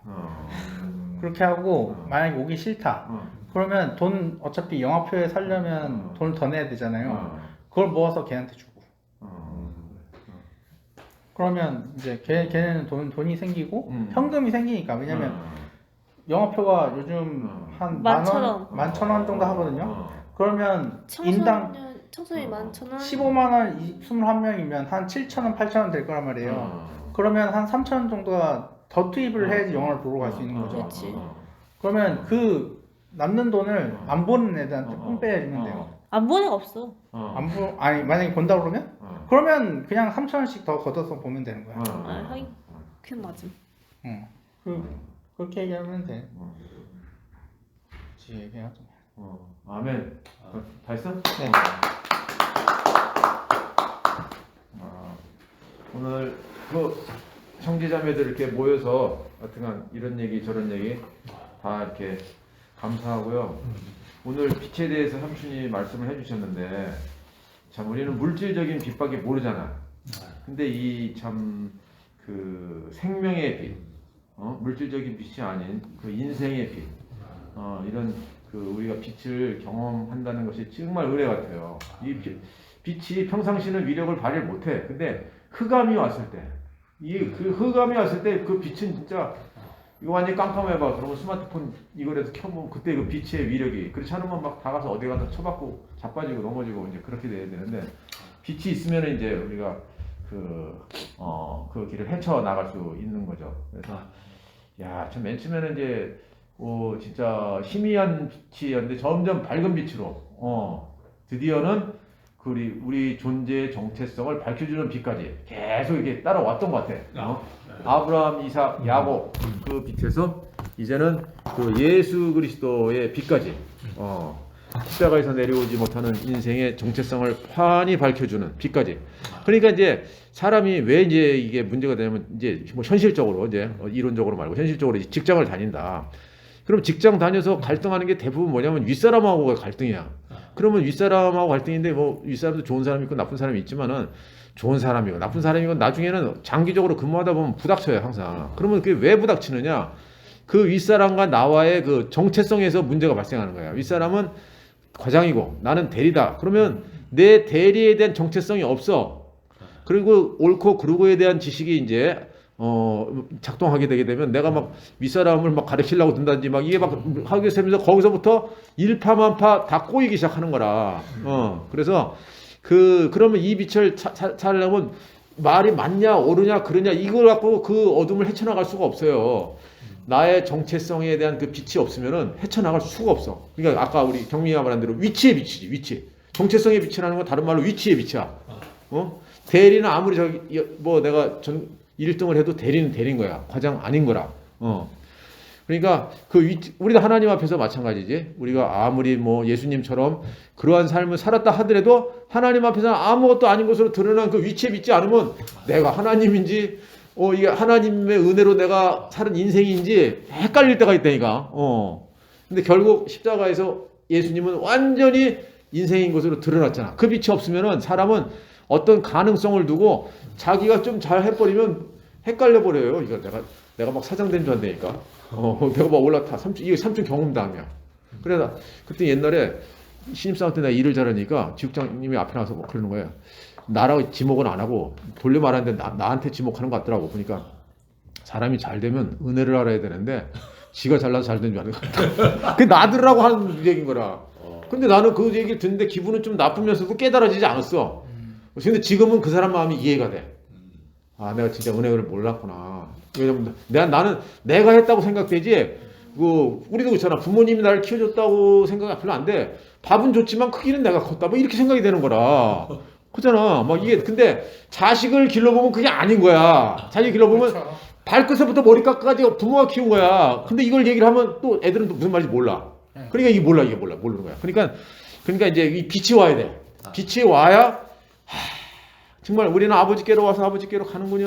그렇게 하고 만약에 오기 싫다. 그러면 돈 어차피 영화표에 살려면 돈을 더 내야 되잖아요. 그걸 모아서 걔한테 주고. 그러면 이제 걔네는 돈이 생기고 현금이 생기니까. 왜냐면 영화표가 요즘 한 11,000원. 11,000원 정도 하거든요. 그러면 인당 청소년 11,000원 15만 원 21명이면 한 7,000원, 8,000원 될 거란 말이에요. 그러면 한 3,000원 정도가 더 투입을 해야지 영화를 보러 갈 수 있는 거죠. 그렇지. 그러면 그 남는 돈을 안 보는 애들한테 뽕 빼야지면 돼요. 안 보는 애가 없어. 아니 만약에 본다 그러면? 그러면 그냥 3,000원씩 더 걷어서 보면 되는 거야. 하긴 그게 맞음. 그렇게 얘기하면 돼. 그렇지 얘기하죠. 아멘. 다 했어? 네. 오늘 그 형제자매들 이렇게 모여서 하여튼간 이런 얘기 저런 얘기 다 이렇게 감사하고요. 오늘 빛에 대해서 삼촌이 말씀을 해주셨는데 참 우리는 물질적인 빛밖에 모르잖아. 근데 이 참 그 생명의 빛, 물질적인 빛이 아닌 그 인생의 빛, 이런 그 우리가 빛을 경험한다는 것이 정말 은혜 같아요. 이 빛이 평상시는 위력을 발휘 못해. 근데 흑암이 왔을 때, 그 흑암이 왔을 때 그 빛은 진짜 이거 완전히 깜깜해봐. 그러면 스마트폰 이거라도 켜보면 그때 그 빛의 위력이 그렇지 않으면 막 다 가서 어디 가서 쳐박고 자빠지고 넘어지고 이제 그렇게 돼야 되는데 빛이 있으면 이제 우리가 그 길을 헤쳐 나갈 수 있는 거죠. 그래서 야, 참 맨 처음에는 이제 진짜 희미한 빛이었는데 점점 밝은 빛으로 드디어는 우리 존재의 정체성을 밝혀주는 빛까지 계속 이렇게 따라왔던 것 같아. 아브라함, 이삭, 야곱 그 빛에서 이제는 그 예수 그리스도의 빛까지 십자가에서 내려오지 못하는 인생의 정체성을 환히 밝혀주는 빛까지. 그러니까 이제 사람이 왜 이제 이게 문제가 되냐면 이제 뭐 현실적으로 이제 이론적으로 말고 현실적으로 직장을 다닌다. 그럼 직장 다녀서 갈등하는 게 대부분 뭐냐면 윗사람하고가 갈등이야. 그러면 윗사람하고 갈등인데 뭐 윗사람도 좋은 사람이 있고 나쁜 사람이 있지만은 좋은 사람이고 나쁜 사람이고 나중에는 장기적으로 근무하다 보면 부닥쳐요 항상. 그러면 그게 왜 부닥치느냐? 그 윗사람과 나와의 그 정체성에서 문제가 발생하는 거야. 윗사람은 과장이고 나는 대리다. 그러면 내 대리에 대한 정체성이 없어. 그리고 옳고 그르고에 대한 지식이 이제 작동하게 되게 되면 내가 막 윗사람을 막 가르치려고 든다든지 막 이게 막 하게 되면서 거기서부터 일파만파 다 꼬이기 시작하는 거라. 그래서 그러면 이 빛을 찾으려면 말이 맞냐 옳으냐 그러냐 이걸 갖고 그 어둠을 헤쳐나갈 수가 없어요. 나의 정체성에 대한 그 빛이 없으면은 헤쳐나갈 수가 없어. 그러니까 아까 우리 경민이가 말한 대로 위치의 빛이지, 위치. 정체성의 빛이라는 건 다른 말로 위치의 빛이야. 대리는 아무리 저기 뭐 내가 1등을 해도 대리는 대리인 거야. 과장 아닌 거라. 그러니까 그 위치, 우리도 하나님 앞에서 마찬가지지. 우리가 아무리 뭐 예수님처럼 그러한 삶을 살았다 하더라도 하나님 앞에서는 아무것도 아닌 것으로 드러난 그 위치에 믿지 않으면 내가 하나님인지 이게 하나님의 은혜로 내가 사는 인생인지 헷갈릴 때가 있다니까. 근데 결국 십자가에서 예수님은 완전히 인생인 것으로 드러났잖아. 그 빛이 없으면은 사람은 어떤 가능성을 두고 자기가 좀 잘 해버리면 헷갈려 버려요. 이거 내가 막 사장된 줄 안다니까. 내가 막 올라타. 이게 삼촌 경험담이야. 그래서 그때 옛날에 신입사원 때 내가 일을 잘하니까 지국장님이 앞에 나와서 뭐 그러는 거예요. 나라고 지목은 안 하고 돌려 말하는데 나한테 지목하는 것 같더라고. 보니까 사람이 잘 되면 은혜를 알아야 되는데 지가 잘나서 잘 된 줄 아는 것 같아. 그게 나들라고 하는 얘기인 거라. 근데 나는 그 얘기를 듣는데 기분은 좀 나쁘면서도 깨달아지지 않았어. 근데 지금은 그 사람 마음이 이해가 돼. 아, 내가 진짜 은혜를 몰랐구나. 왜냐면 나는 내가 했다고 생각되지. 우리도 그렇잖아. 부모님이 나를 키워줬다고 생각이 별로 안 돼. 밥은 줬지만 크기는 내가 컸다. 뭐 이렇게 생각이 되는 거라. 그잖아. 막 이게 근데 자식을 길러보면 그게 아닌 거야. 자식 길러보면 그렇죠. 발끝에부터 머리끝까지 부모가 키운 거야. 근데 이걸 얘기를 하면 또 애들은 또 무슨 말인지 몰라. 그러니까 이게 몰라 모르는 거야. 그러니까 이제 이 빛이 와야 돼. 빛이 와야 정말 우리는 아버지께로 와서 아버지께로 가는군요.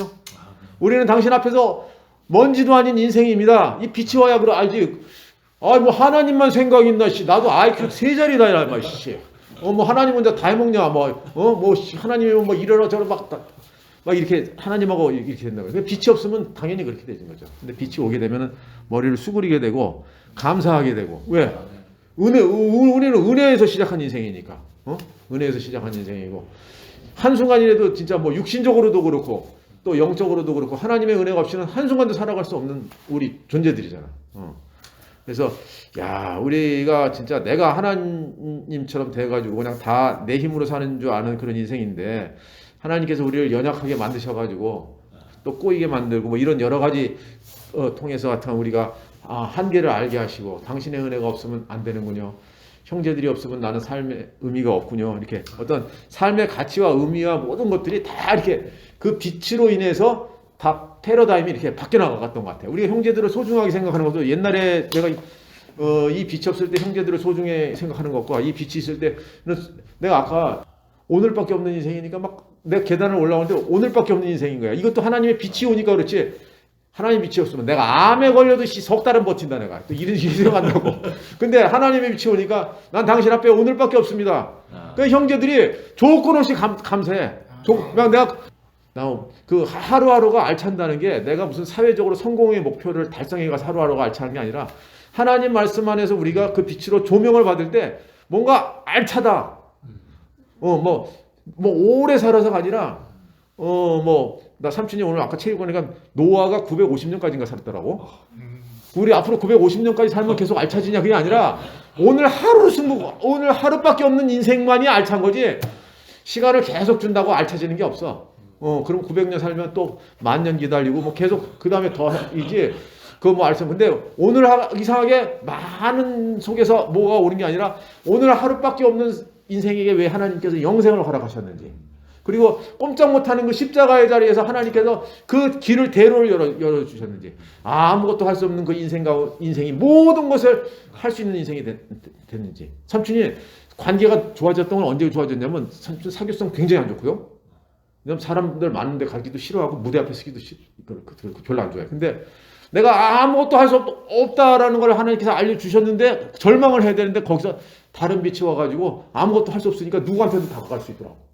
우리는 당신 앞에서 먼지도 아닌 인생입니다. 이 빛이 와야 그래 알지. 뭐 하나님만 생각이 있나 씨. 나도 IQ 3자리다 이라 씨. 뭐 하나님 혼자 다 해먹냐 뭐 하나님이 뭐 이러라 저러라 막 이렇게 하나님하고 이렇게 된다고. 근데 빛이 없으면 당연히 그렇게 되는 거죠. 근데 빛이 오게 되면은 머리를 수그리게 되고 감사하게 되고. 왜? 우리는 은혜에서 시작한 인생이니까. 은혜에서 시작한 인생이고 한순간이라도 진짜 뭐 육신적으로도 그렇고 또 영적으로도 그렇고 하나님의 은혜가 없이는 한순간도 살아갈 수 없는 우리 존재들이잖아. 그래서 야 우리가 진짜 내가 하나님처럼 돼가지고 그냥 다 내 힘으로 사는 줄 아는 그런 인생인데 하나님께서 우리를 연약하게 만드셔가지고 또 꼬이게 만들고 뭐 이런 여러 가지 통해서 하여튼 우리가 한계를 알게 하시고 당신의 은혜가 없으면 안 되는군요. 형제들이 없으면 나는 삶의 의미가 없군요. 이렇게 어떤 삶의 가치와 의미와 모든 것들이 다 이렇게 그 빛으로 인해서 다 패러다임이 이렇게 바뀌어 나갔던 것 같아요. 우리가 형제들을 소중하게 생각하는 것도 옛날에 내가 이 빛이 없을 때 형제들을 소중히 생각하는 것과 이 빛이 있을 때는 내가 아까 오늘밖에 없는 인생이니까 막 내가 계단을 올라오는데 오늘밖에 없는 인생인 거야. 이것도 하나님의 빛이 오니까 그렇지. 하나님 빛이 없으면 내가 암에 걸려도 석 달은 버틴다 내가. 또 이런 식으로 생각한다고. 근데 하나님의 빛이 오니까 난 당신 앞에 오늘밖에 없습니다. 그 형제들이 조건 없이 감사해. 그냥 내가 그 하루하루가 알찬다는 게 내가 무슨 사회적으로 성공의 목표를 달성해가서 하루하루가 알차는 게 아니라 하나님 말씀 안에서 우리가 그 빛으로 조명을 받을 때 뭔가 알차다. 뭐 오래 살아서가 아니라 나 삼촌이 오늘 아까 책 읽으니까 노아가 950년까지인가 살았더라고. 우리 앞으로 950년까지 살면 계속 알차지냐 그게 아니라 오늘 하루밖에 없는 인생만이 알찬 거지. 시간을 계속 준다고 알차지는 게 없어. 그럼 900년 살면 또 10,000년 기다리고 뭐 계속 그 다음에 더이지. 그거 뭐 알죠. 근데 오늘 이상하게 많은 속에서 뭐가 오는 게 아니라 오늘 하루밖에 없는 인생에게 왜 하나님께서 영생을 허락하셨는지. 그리고 꼼짝 못하는 그 십자가의 자리에서 하나님께서 그 길을 대로를 열어주셨는지. 아무것도 할 수 없는 그 인생이 모든 것을 할 수 있는 인생이 됐는지. 삼촌이 관계가 좋아졌던 건 언제 좋아졌냐면 삼촌 사교성 굉장히 안 좋고요. 왜냐면 사람들 많은데 가기도 싫어하고 무대 앞에 서기도 별로 안 좋아해. 근데 내가 아무것도 할 수 없다라는 걸 하나님께서 알려주셨는데 절망을 해야 되는데 거기서 다른 빛이 와가지고 아무것도 할 수 없으니까 누구한테도 다가갈 수 있더라고.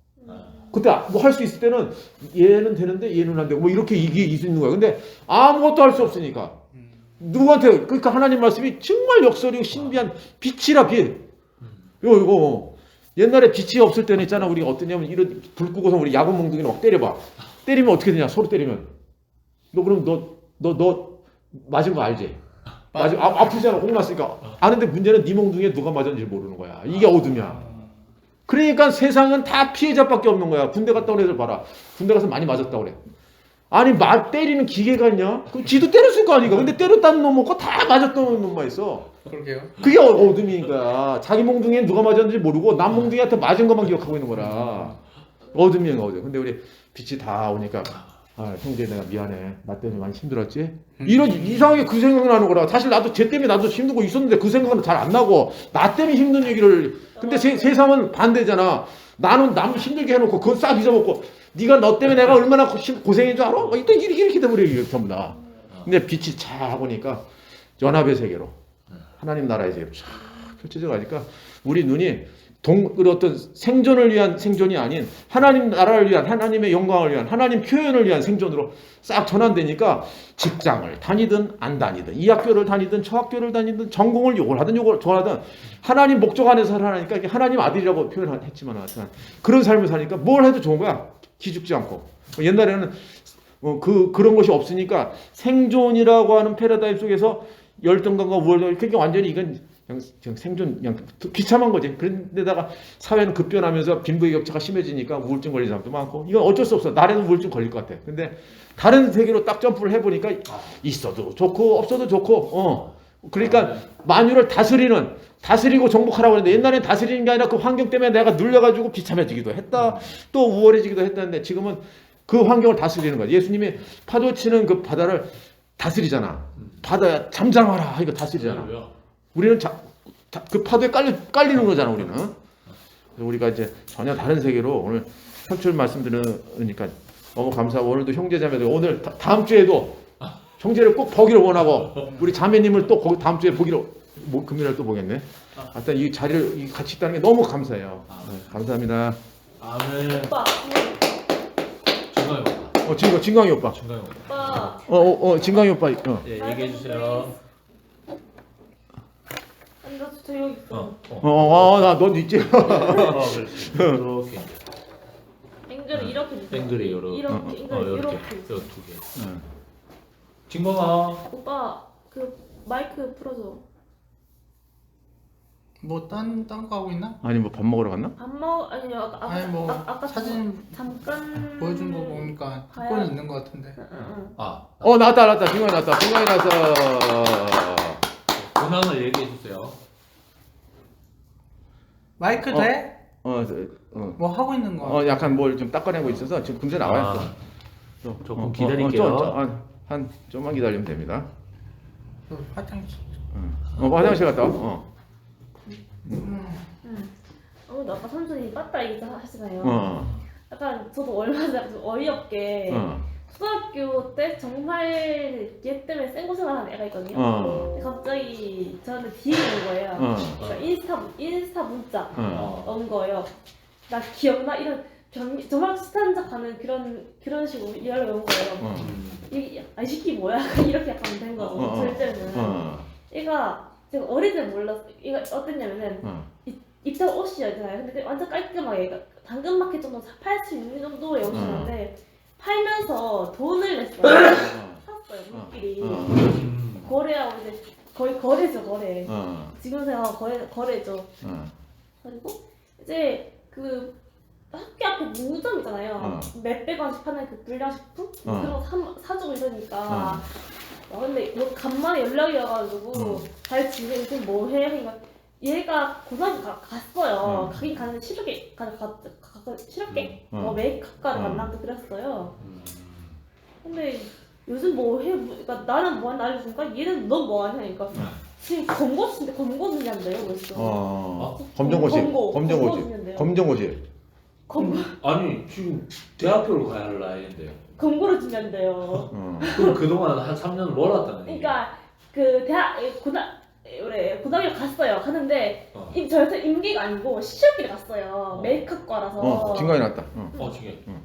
그때 뭐 할 수 있을 때는 얘는 되는데 얘는 안 되고 뭐 이렇게 이게 있는 거야. 근데 아무것도 할 수 없으니까 누구한테 그러니까 하나님 말씀이 정말 역설이고 신비한 빛이라 빛. 이거 옛날에 빛이 없을 때는 있잖아. 우리가 어떠냐면 이런 불 끄고서 우리 야구 몽둥이를 막 때려봐. 때리면 어떻게 되냐? 서로 때리면 너 그럼 너 맞은 거 알지? 아프잖아. 공 났으니까 아는데 문제는 네 몽둥이에 누가 맞았는지 모르는 거야. 이게 어둠이야. 그러니까 세상은 다 피해자밖에 없는 거야. 군대 갔다 온 애들 봐라. 군대 가서 많이 맞았다 그래. 아니 때리는 기계가 있냐? 그럼 지도 때렸을 거 아니까. 근데 때렸다는 놈 먹고 다 맞았던 놈만 있어. 그러게요. 그게 어둠이니까. 자기 몽둥이에 누가 맞았는지 모르고 남 몽둥이한테 맞은 것만 기억하고 있는 거라. 어둠이야 어둠. 근데 우리 빛이 다 오니까 형제 내가 미안해. 나 때문에 많이 힘들었지? 이런 이상하게 그 생각이 나는 거라. 사실 나도 쟤 때문에 나도 힘들고 있었는데 그 생각은 잘 안 나고 나 때문에 힘든 얘기를. 근데 세상은 반대잖아. 나는 남 힘들게 해놓고 그건 싹 잊어먹고 네가 너 때문에 내가 얼마나 고생인 줄 알아? 또 이렇게 돼버려 이게 전부 다. 근데 빛이 쫙 오니까 연합의 세계로 하나님 나라의 세계로 쫙 펼쳐져 가니까 우리 눈이 어떤 생존을 위한 생존이 아닌 하나님 나라를 위한 하나님의 영광을 위한 하나님 표현을 위한 생존으로 싹 전환되니까 직장을 다니든 안 다니든 이 학교를 다니든 저 학교를 다니든 전공을 요걸 하든 요걸 좋아하든 하나님 목적 안에서 살아가니까 이게 하나님 아들이라고 표현했지만 하여튼 그런 삶을 사니까 뭘 해도 좋은 거야. 기죽지 않고. 옛날에는 그런 것이 없으니까 생존이라고 하는 패러다임 속에서 열등감과 우월감 그게 완전히 이건 그냥 생존 그냥 비참한 거지. 그런데다가 사회는 급변하면서 빈부의 격차가 심해지니까 우울증 걸리는 사람도 많고 이건 어쩔 수 없어. 나라도 우울증 걸릴 것 같아. 근데 다른 세계로 딱 점프를 해보니까 있어도 좋고 없어도 좋고 그러니까 만유를 다스리고 정복하라고 했는데 옛날엔 다스리는 게 아니라 그 환경 때문에 내가 눌려가지고 비참해지기도 했다. 또 우월해지기도 했다는데 지금은 그 환경을 다스리는 거야. 예수님이 파도 치는 그 바다를 다스리잖아. 바다야 잠잠하라 이거 다스리잖아. 우리는 그 파도에 깔리는 거잖아 우리는. 그래서 우리가 이제 전혀 다른 세계로 오늘 현출 말씀드리니까 너무 감사하고 오늘도 형제자매들 오늘 다음 주에도 형제를 꼭 보기를 원하고 우리 자매님을 또 다음 주에 보기로 금요일에 또 보겠네. 하여튼 이 자리를 같이 있다는 게 너무 감사해요. 감사합니다. 아멘. 오빠, 진강이 오빠. 진강이 오빠. 진강이 오빠. 오빠. 진강이 오빠. 예, 얘기해 주세요. 아니 저 여기 있어. 나넌 있지. 그렇지. 이렇게. 앵글을 이렇게 주세요. 앵글이 이렇게 이렇게. 앵글 이렇게. 이렇게. 두 개. 진강아. 오빠 그 마이크 풀어줘. 뭐 딴 거 하고 있나? 아니 뭐 밥 먹으러 갔나? 아니요 아니 뭐 아까 사진 잠깐 보여준 거 보니까 봐요. 듣고는 있는 것 같은데. 응. 나왔다. 진강이 나왔다. 진강이 나왔어. 근황을 얘기해 주세요. 마이크 돼? 뭐 하고 있는 거. 약간 뭘 좀 닦아내고 있어서 지금 금세 나와요. 조금 기다릴게요. 한 좀만 기다리면 됩니다. 화장실. 화장실 갔다 와. 응. 오늘 아까 삼촌이 빠따 얘기 하시잖아요. 약간 저도 얼마 전에 좀 어이없게 초등학교 때 정말 얘 때문에 생고생을 하는 애가 있거든요. 근데 갑자기 저한테 DM이 온 거예요. 그러니까 인스타 문자 온 거예요. 나 기억나? 이런 저만 스탄 척하는 그런 식으로 연락이 온 거예요. 이 새끼 뭐야? 이렇게 약간 된 거죠. 저희 때는. 얘가 제가 어릴 때 몰랐어. 얘가 어땠냐면은 입던 옷이잖아요. 근데 완전 깔끔하게 그러니까 당근마켓 정도 팔 수 있는 정도의 옷이었는데 팔면서 돈을 냈어요. 샀어요. 우리끼리 거래하고 이제 거의 거래죠 거래. 지금 생각하면 거래죠. 그리고 이제 그 학교 앞에 문구점 있잖아요. 몇백 원씩 파는 그 불량식품 그런 거 사주고 이러니까. 근데 뭐 간만에 연락이 와가지고 잘 지내 요즘 뭐해? 그러니까 얘가 고등학교 갔어요. 가긴 가는데 실업계 실업계 메이크업과를 만나고 그랬어요. 근데 요즘 뭐해? 그러니까 나는 뭐하는 알려주니까 얘는 넌 뭐하냐니까 지금 검거 중이한데요 벌써. 검정고시. 아니 지금 대학교를 가야 할 나이인데요. 검거를 준비한대요. 그럼 그동안 한 3년을 놀았다는 얘기예요. 그러니까 그 고등학교 갔어요. 가는데 저희한테 임기가 아니고 시험기를 갔어요. 메이크업과라서. 진강이 나왔다. 지금.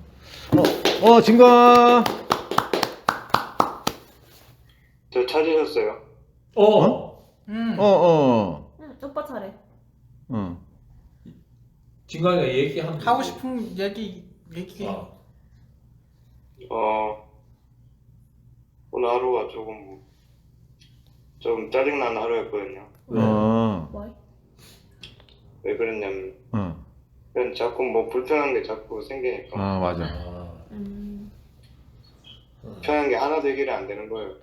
진강. 저 찾으셨어요? 응, 오빠 차례. 진강이가 얘기하면 하고 싶은 얘기. 오늘 하루가 조금 짜증나는 하루였거든요. 뭐? 왜 그랬냐면 그러면 자꾸 뭐 불편한 게 자꾸 생기니까 맞아. 아, 편한 게 하나도 해결이 안 되는 거예요.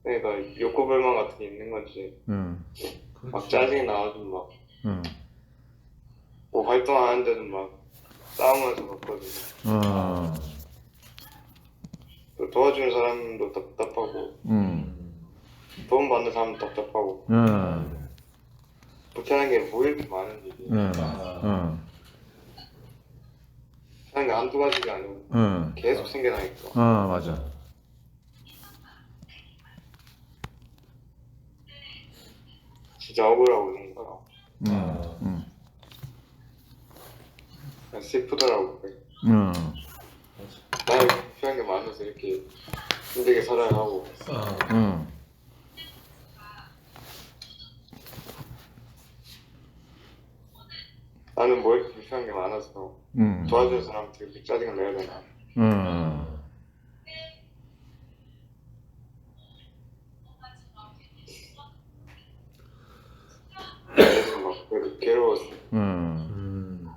그러니까 욕구불만 같은 게 있는 건지 막 그렇지. 짜증이 나가지고 막 응. 뭐 활동하는데도 막 싸우면서 갔거든요. 아, 또 도와주는 사람도 답답하고 도움 받는 사람도 답답하고 불편한 게 뭐 이렇게 많은지 아, 불편한 게 한두 가지가 아니고 계속 생겨나니까 맞아. 진짜 억울하고 이런 거야. 아, 그냥 슬프더라고. 응. 나는 불편한 게 많아서 이렇게 힘들게 살아야 하고 아, 나는 뭐 이렇게 불편한 게 많아서 도와주는 사람한테 이렇게 짜증을 내야 되나. 그래서 막 괴로웠어. 음,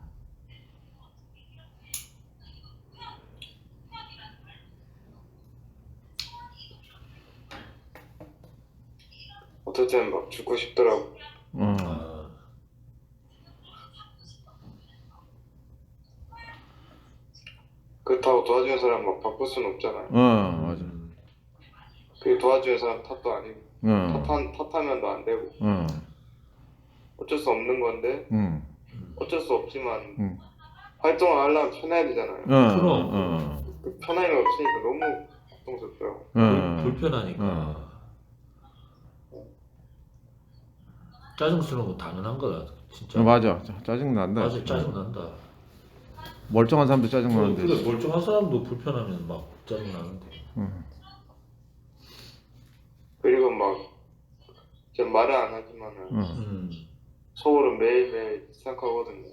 어떨 때는 막 죽고 싶더라고. 아, 그렇다고 도와주는 사람 막 바꿀 수는 없잖아요. 맞아. 그게 도와주는 사람 탓도 아니고 탓하면도 안 되고 어쩔 수 없는 건데 어쩔 수 없지만 활동을 하려면 편해야 되잖아요. 그 편함이 없으니까 너무 고통스럽더라고. 불편하니까. 짜증스러운 거 당연한 거야, 진짜. 맞아. 짜증 난다. 맞아, 짜증 난다. 멀쩡한 사람도 짜증 그래, 나는데. 그래, 멀쩡한 사람도 불편하면 막 짜증 나는데. 그리고 막 제가 말은 안 하지만은 속으로 매일매일 생각하거든요.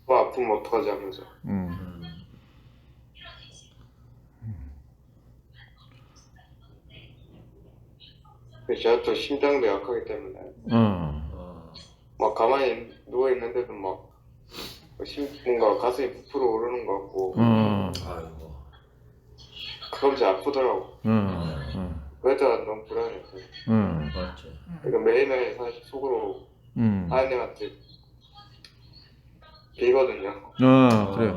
뭐 아프면 어떡하지 하면서. 그래서 제가 또 심장도 약하기 때문에 아, 막 가만히 누워 있는데도 막 뭔가 가슴이 부풀어 오르는 것 같고 아이고. 그러면서 아프더라고. 그래서 너무 불안했어요. 맞지. 그러니까 매일매일 사실 속으로 하나님한테 빌거든요. 그래.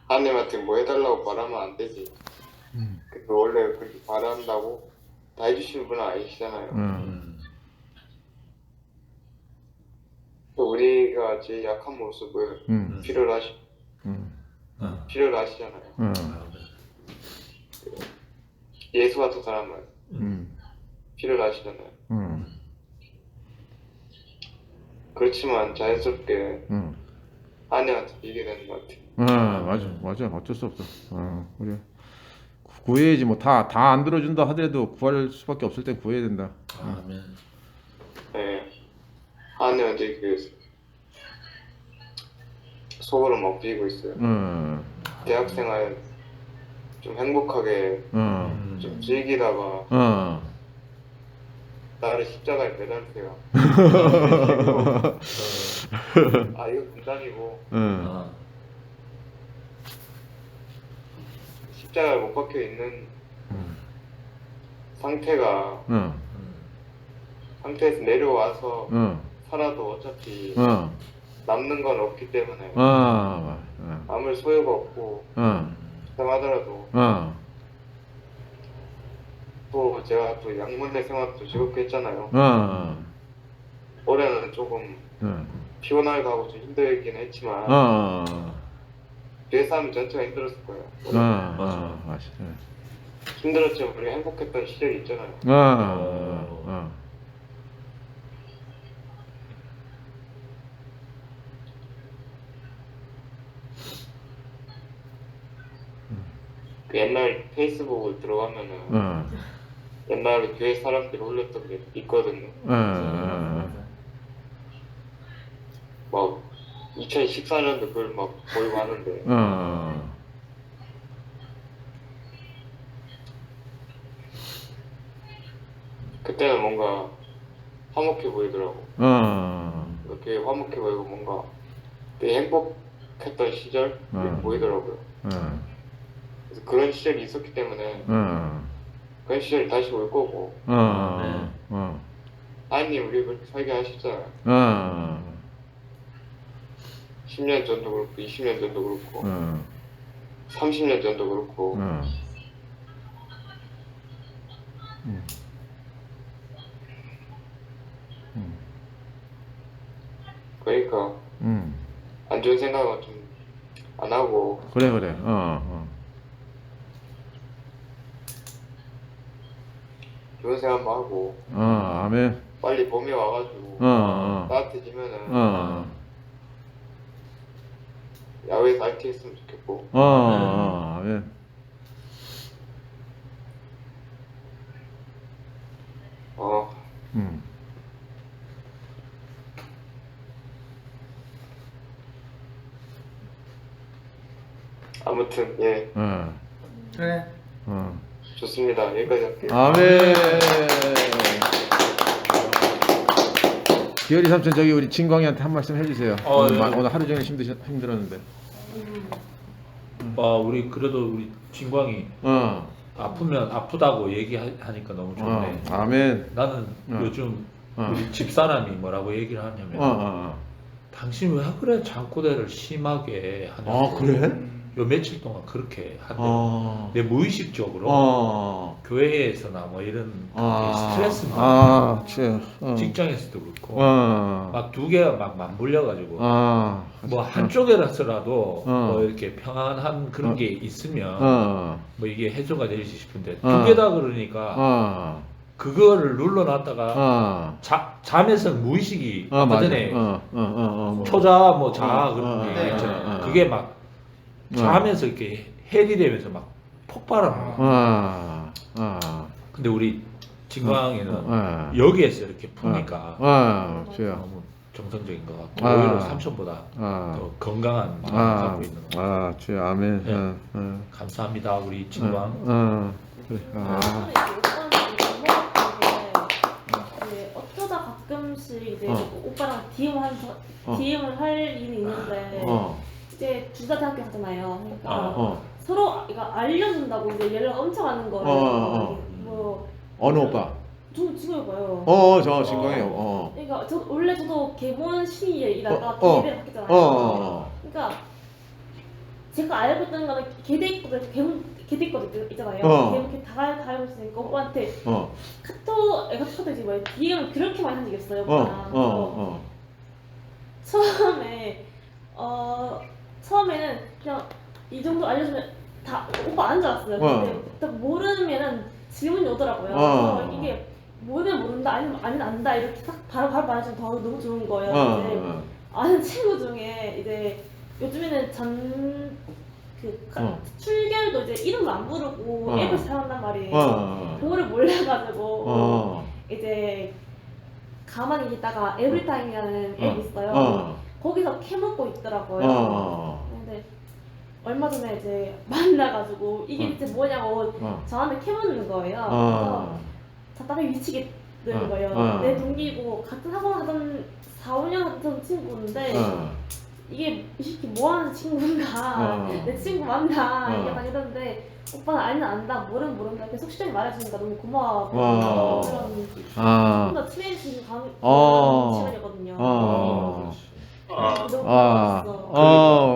하나님한테 뭐 해달라고 바라면 안 되지. 그 원래 그렇게 바란다고 다 해주시는 분은 아니시잖아요. 또 우리가 제일 약한 모습을 필요로 하시잖아요. 아, 예수 같은 사람을 필요로 하시잖아요. 그렇지만 자연스럽게 하나님한테 빌게 되는 것 같아요. 맞아. 어쩔 수 없어. 우리 구해야지. 뭐 다 안 들어준다 하더라도 구할 수밖에 없을 땐 구해야 된다. 아멘. 네. 하나님한테 그 속으로 막 빌고 있어요. 대학생활 좀 행복하게 좀 즐기다가 나를 십자가에 매달으세요. 아 이거 농담이고 아, 십자가에 못 박혀 있는 상태에서 내려와서 살아도 어차피 남는 건 없기 때문에 아무리 소유가 없고 불쌍하더라도 또 제가 또 양문의 생활도 즐겁게 했잖아요. 올해는 조금 피곤하게 가고 좀 힘들긴 했지만 뒤에 사람 전체가 힘들었을 거예요. 맞아. 힘들었지만 우리가 행복했던 시절이 있잖아요. 그 옛날 페이스북을 들어가면은 옛날에 교회 사람들이 올렸던 게 있거든요. 막 2014년도 그걸 막 보이고 하는데 그때는 뭔가 화목해 보이더라고. 어. 되게 화목해 보이고 뭔가 되게 행복했던 시절이 보이더라고요. 그래서 그런 시절이 있었기 때문에 그런 시절이 다시 올 거고 하나님 우리 그렇게 살게 하셨잖아요. 10년 전도 그렇고 20년 전도 그렇고 30년 전도 그렇고 그러니까 안 좋은 생각은 좀 안 하고 그래. 좋은 생각만 하고 아멘. 빨리 봄이 와가지고 따뜻해지면은 야외에서 IT 했으면 좋겠고 아멘. 아무튼 예 그래. 좋습니다. 여기까지 할게요. 아멘. 기열이 삼촌 저기 우리 진광이한테 한 말씀 해주세요. 오늘, 네. 오늘 하루 종일 힘들었는데. 우리 그래도 우리 진광이 아프면 아프다고 얘기하니까 너무 좋네. 아멘. 나는 요즘 우리 집사람이 뭐라고 얘기를 하냐면 당신 왜 그래 잠꼬대를 심하게 하냐고. 그래? 요 며칠 동안 그렇게 한대. 내 무의식적으로 교회에서나 뭐 이런 스트레스 직장에서도 그렇고 막 두 개가 막 맞물려가지고 뭐 한쪽에라서라도 뭐 이렇게 평안한 그런 게 있으면 뭐 이게 해소가 되지 싶은데 두 개 다 그러니까 그거를 눌러놨다가 잠에서 무의식이 아까 전에 초자 뭐 자아 그런 게 있잖아요. 그게 막 잠에서 이렇게 헬이 되면서 막 폭발하는 거야. 근데 우리 진광이는 여기에서 이렇게 푸니까 너무 정상적인 것 같고 오히려 삼촌보다 더 건강한 마음을 갖고 있는 것 같아요. 주여 아멘. 네. 감사합니다 우리 진광. 그래. 어쩌다 가끔씩 이제 오빠랑 DM을 할 일이 있는데 이제 둘 다 대학교 가잖아요. 그러니까 서로 이거 알려준다고 이제 연락 엄청 하는 거예요. 뭐 어느 오빠? 저는 지금 해봐요. 저 진광이요. 그러니까 원래 저도 개본 시에 일하다가 개대를 바뀌었잖아요. 그러니까 제가 알고 있던 거는 개대 거든 있잖아요. 개대 다 알고 있으니까 오빠한테 카톡이지 뭐 DM을 그렇게 많이 한 적이 없어요. 오빠랑. 처음에는 그냥 이 정도 알려주면 다 오빠 안 줄 알았어요. 근데 딱 모르면은 질문이 오더라고요. 그래서 이게 모르면 모른다 아니면 안다 이렇게 딱 바로 말해주면 더 너무 좋은 거예요. 이제 아는 친구 중에 이제 요즘에는 출결도 이제 이름을 안 부르고 앱을 사용한단 말이에요. 그거를 몰라가지고 이제 가만히 있다가 에브리타임이라는 앱이 있어요. 거기서 캐먹고 있더라고요. 근데 얼마 전에 이제 만나가지고 이게 대체 뭐냐고 저한테 캐묻는 거예요. 그래서 답답해 미치겠는 거예요. 내 동기고 같은 학원 하던 4, 5년 하던 친구인데 이게 이 새끼 뭐하는 친구인가 내 친구 맞나 이게 다니던데 오빠는 알면 안다 모르면 모른다 계속 시간이 말해주니까 너무 고마워. 좀더 친해지는 시간이거든요. 너무 고마웠어.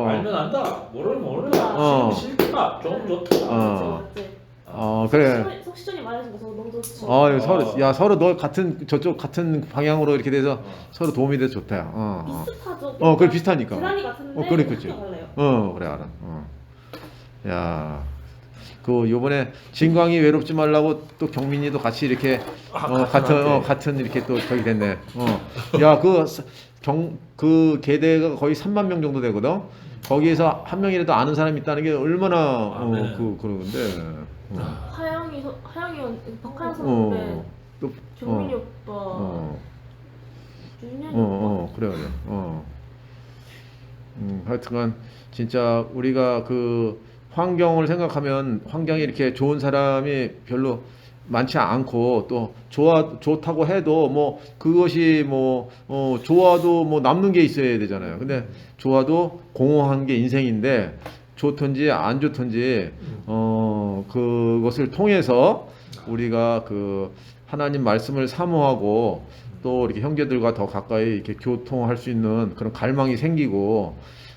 알면 안다 모르면 모르다 지금 싫다 좀 좋다. 그래. 속시전이 말해주니까 저 너무 좋죠. 서로 너 저쪽 같은 방향으로 이렇게 돼서 서로 도움이 돼서 좋다. 비슷하죠. 그래 비슷하니까. 재단이 같은데 그래 그치. 달라요. 그래 알아. 야, 요번에 진광이 외롭지 말라고 또 경민이도 같이 이렇게 같은 이렇게 또 저기 됐네. 야, 그 계대가 거의 3만 명 정도 되거든. 거기에서 한 명이라도 아는 사람이 있다는 게 얼마나 그러는데. 하영이 박하영 선배, 경민이 오빠, 윤현이 오빠. 그래. 하여튼간 진짜 우리가 그 환경을 생각하면 환경이 이렇게 좋은 사람이 별로 많지 않고 또 좋다고 해도 뭐 그것이 뭐 좋아도 뭐 남는 게 있어야 되잖아요. 근데 좋아도 공허한 게 인생인데 좋든지 안 좋든지 그것을 통해서 우리가 그 하나님 말씀을 사모하고 또 이렇게 형제들과 더 가까이 이렇게 교통할 수 있는 그런 갈망이 생기고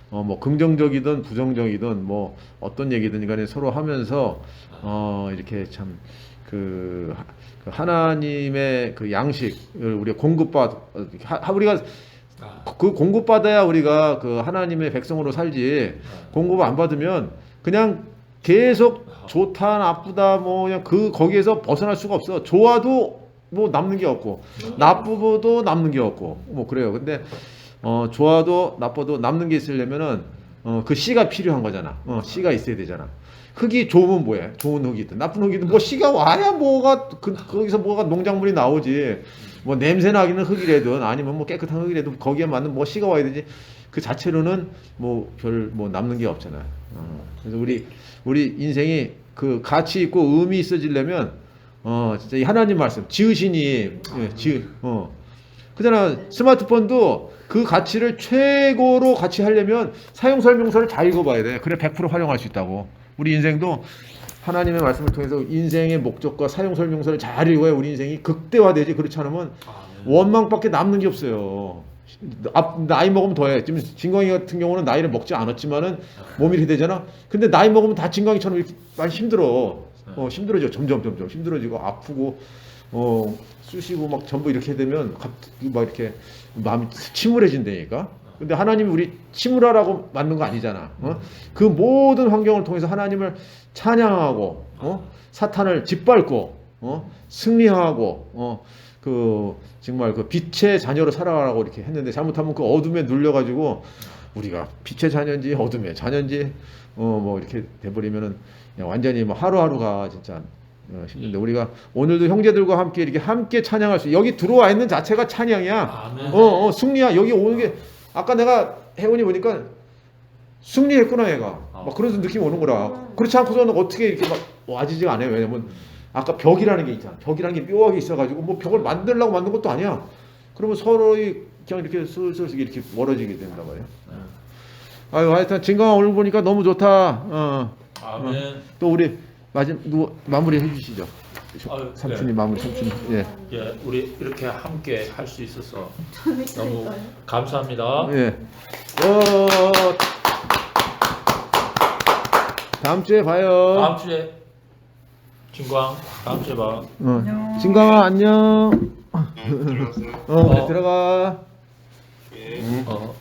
뭐 긍정적이든 부정적이든 뭐 어떤 얘기든 간에 서로 하면서 이렇게 참 그 하나님의 그 양식을 우리가 우리가 그 공급받아야 우리가 그 하나님의 백성으로 살지 공급 안 받으면 그냥 계속 좋다 나쁘다 뭐 그냥 거기에서 벗어날 수가 없어. 좋아도 뭐 남는 게 없고 나쁘고도 남는 게 없고 뭐 그래요. 근데 좋아도 나빠도 남는 게 있으려면은 그 씨가 필요한 거잖아. 씨가 있어야 되잖아. 흙이 좋으면 뭐해? 좋은 흙이든 나쁜 흙이든 뭐 씨가 와야 뭐가 거기서 뭐가 농작물이 나오지. 뭐 냄새 나기는 흙이라든 아니면 뭐 깨끗한 흙이라든 거기에 맞는 뭐 씨가 와야 되지. 그 자체로는 뭐 뭐 남는 게 없잖아. 그래서 우리 인생이 그 가치 있고 의미 있어지려면 진짜 이 하나님 말씀 지으시니 그잖아. 스마트폰도 그 가치를 최고로 같이 하려면 사용 설명서를 잘 읽어봐야 돼. 그래 100% 활용할 수 있다고. 우리 인생도 하나님의 말씀을 통해서 인생의 목적과 사용 설명서를 잘 읽어야 우리 인생이 극대화되지. 그렇지 않으면 원망밖에 남는 게 없어요. 나이 먹으면 더해. 지금 진광이 같은 경우는 나이를 먹지 않았지만은 몸이 이렇게 되잖아. 근데 나이 먹으면 다 진광이처럼 이렇게 많이 힘들어. 힘들어져. 점점 힘들어지고 아프고 쑤시고 막 전부 이렇게 되면 막 이렇게 마음이 침울해진다니까. 근데 하나님이 우리 침울하라고 만든 거 아니잖아. 그 모든 환경을 통해서 하나님을 찬양하고 사탄을 짓밟고 승리하고 정말 그 빛의 자녀로 살아가라고 이렇게 했는데 잘못하면 그 어둠에 눌려가지고 우리가 빛의 자녀인지 어둠의 자녀인지 뭐 이렇게 돼버리면은 완전히 뭐 하루하루가 진짜 힘든데 우리가 오늘도 형제들과 함께 이렇게 함께 찬양할 수 여기 들어와 있는 자체가 찬양이야. 승리야. 여기 오는 게 아까 내가 혜원이 보니까 승리했구나 얘가 막 그런 느낌이 오는 거라. 그렇지 않고서는 어떻게 이렇게 막 와지지가 않아요. 왜냐면 아까 벽이라는 게 있잖아. 벽이라는 게 묘하게 있어가지고 뭐 벽을 만들려고 만든 것도 아니야. 그러면 서로의 그냥 이렇게 슬슬 이렇게 멀어지게 된단 말이야. 아유 하여튼 진강아 오늘 보니까 너무 좋다. 아멘. 또 우리 마무리 해주시죠. 아유, 삼촌이 네. 마무리 삼촌이. 예. 예, 우리 이렇게 함께 할 수 있어서 너무 감사합니다. 예. 다음 주에 봐요. 다음 주에 진광 다음 주에 봐. 진강아 안녕. 들어갔어요? 그래, 들어가. 예. 어.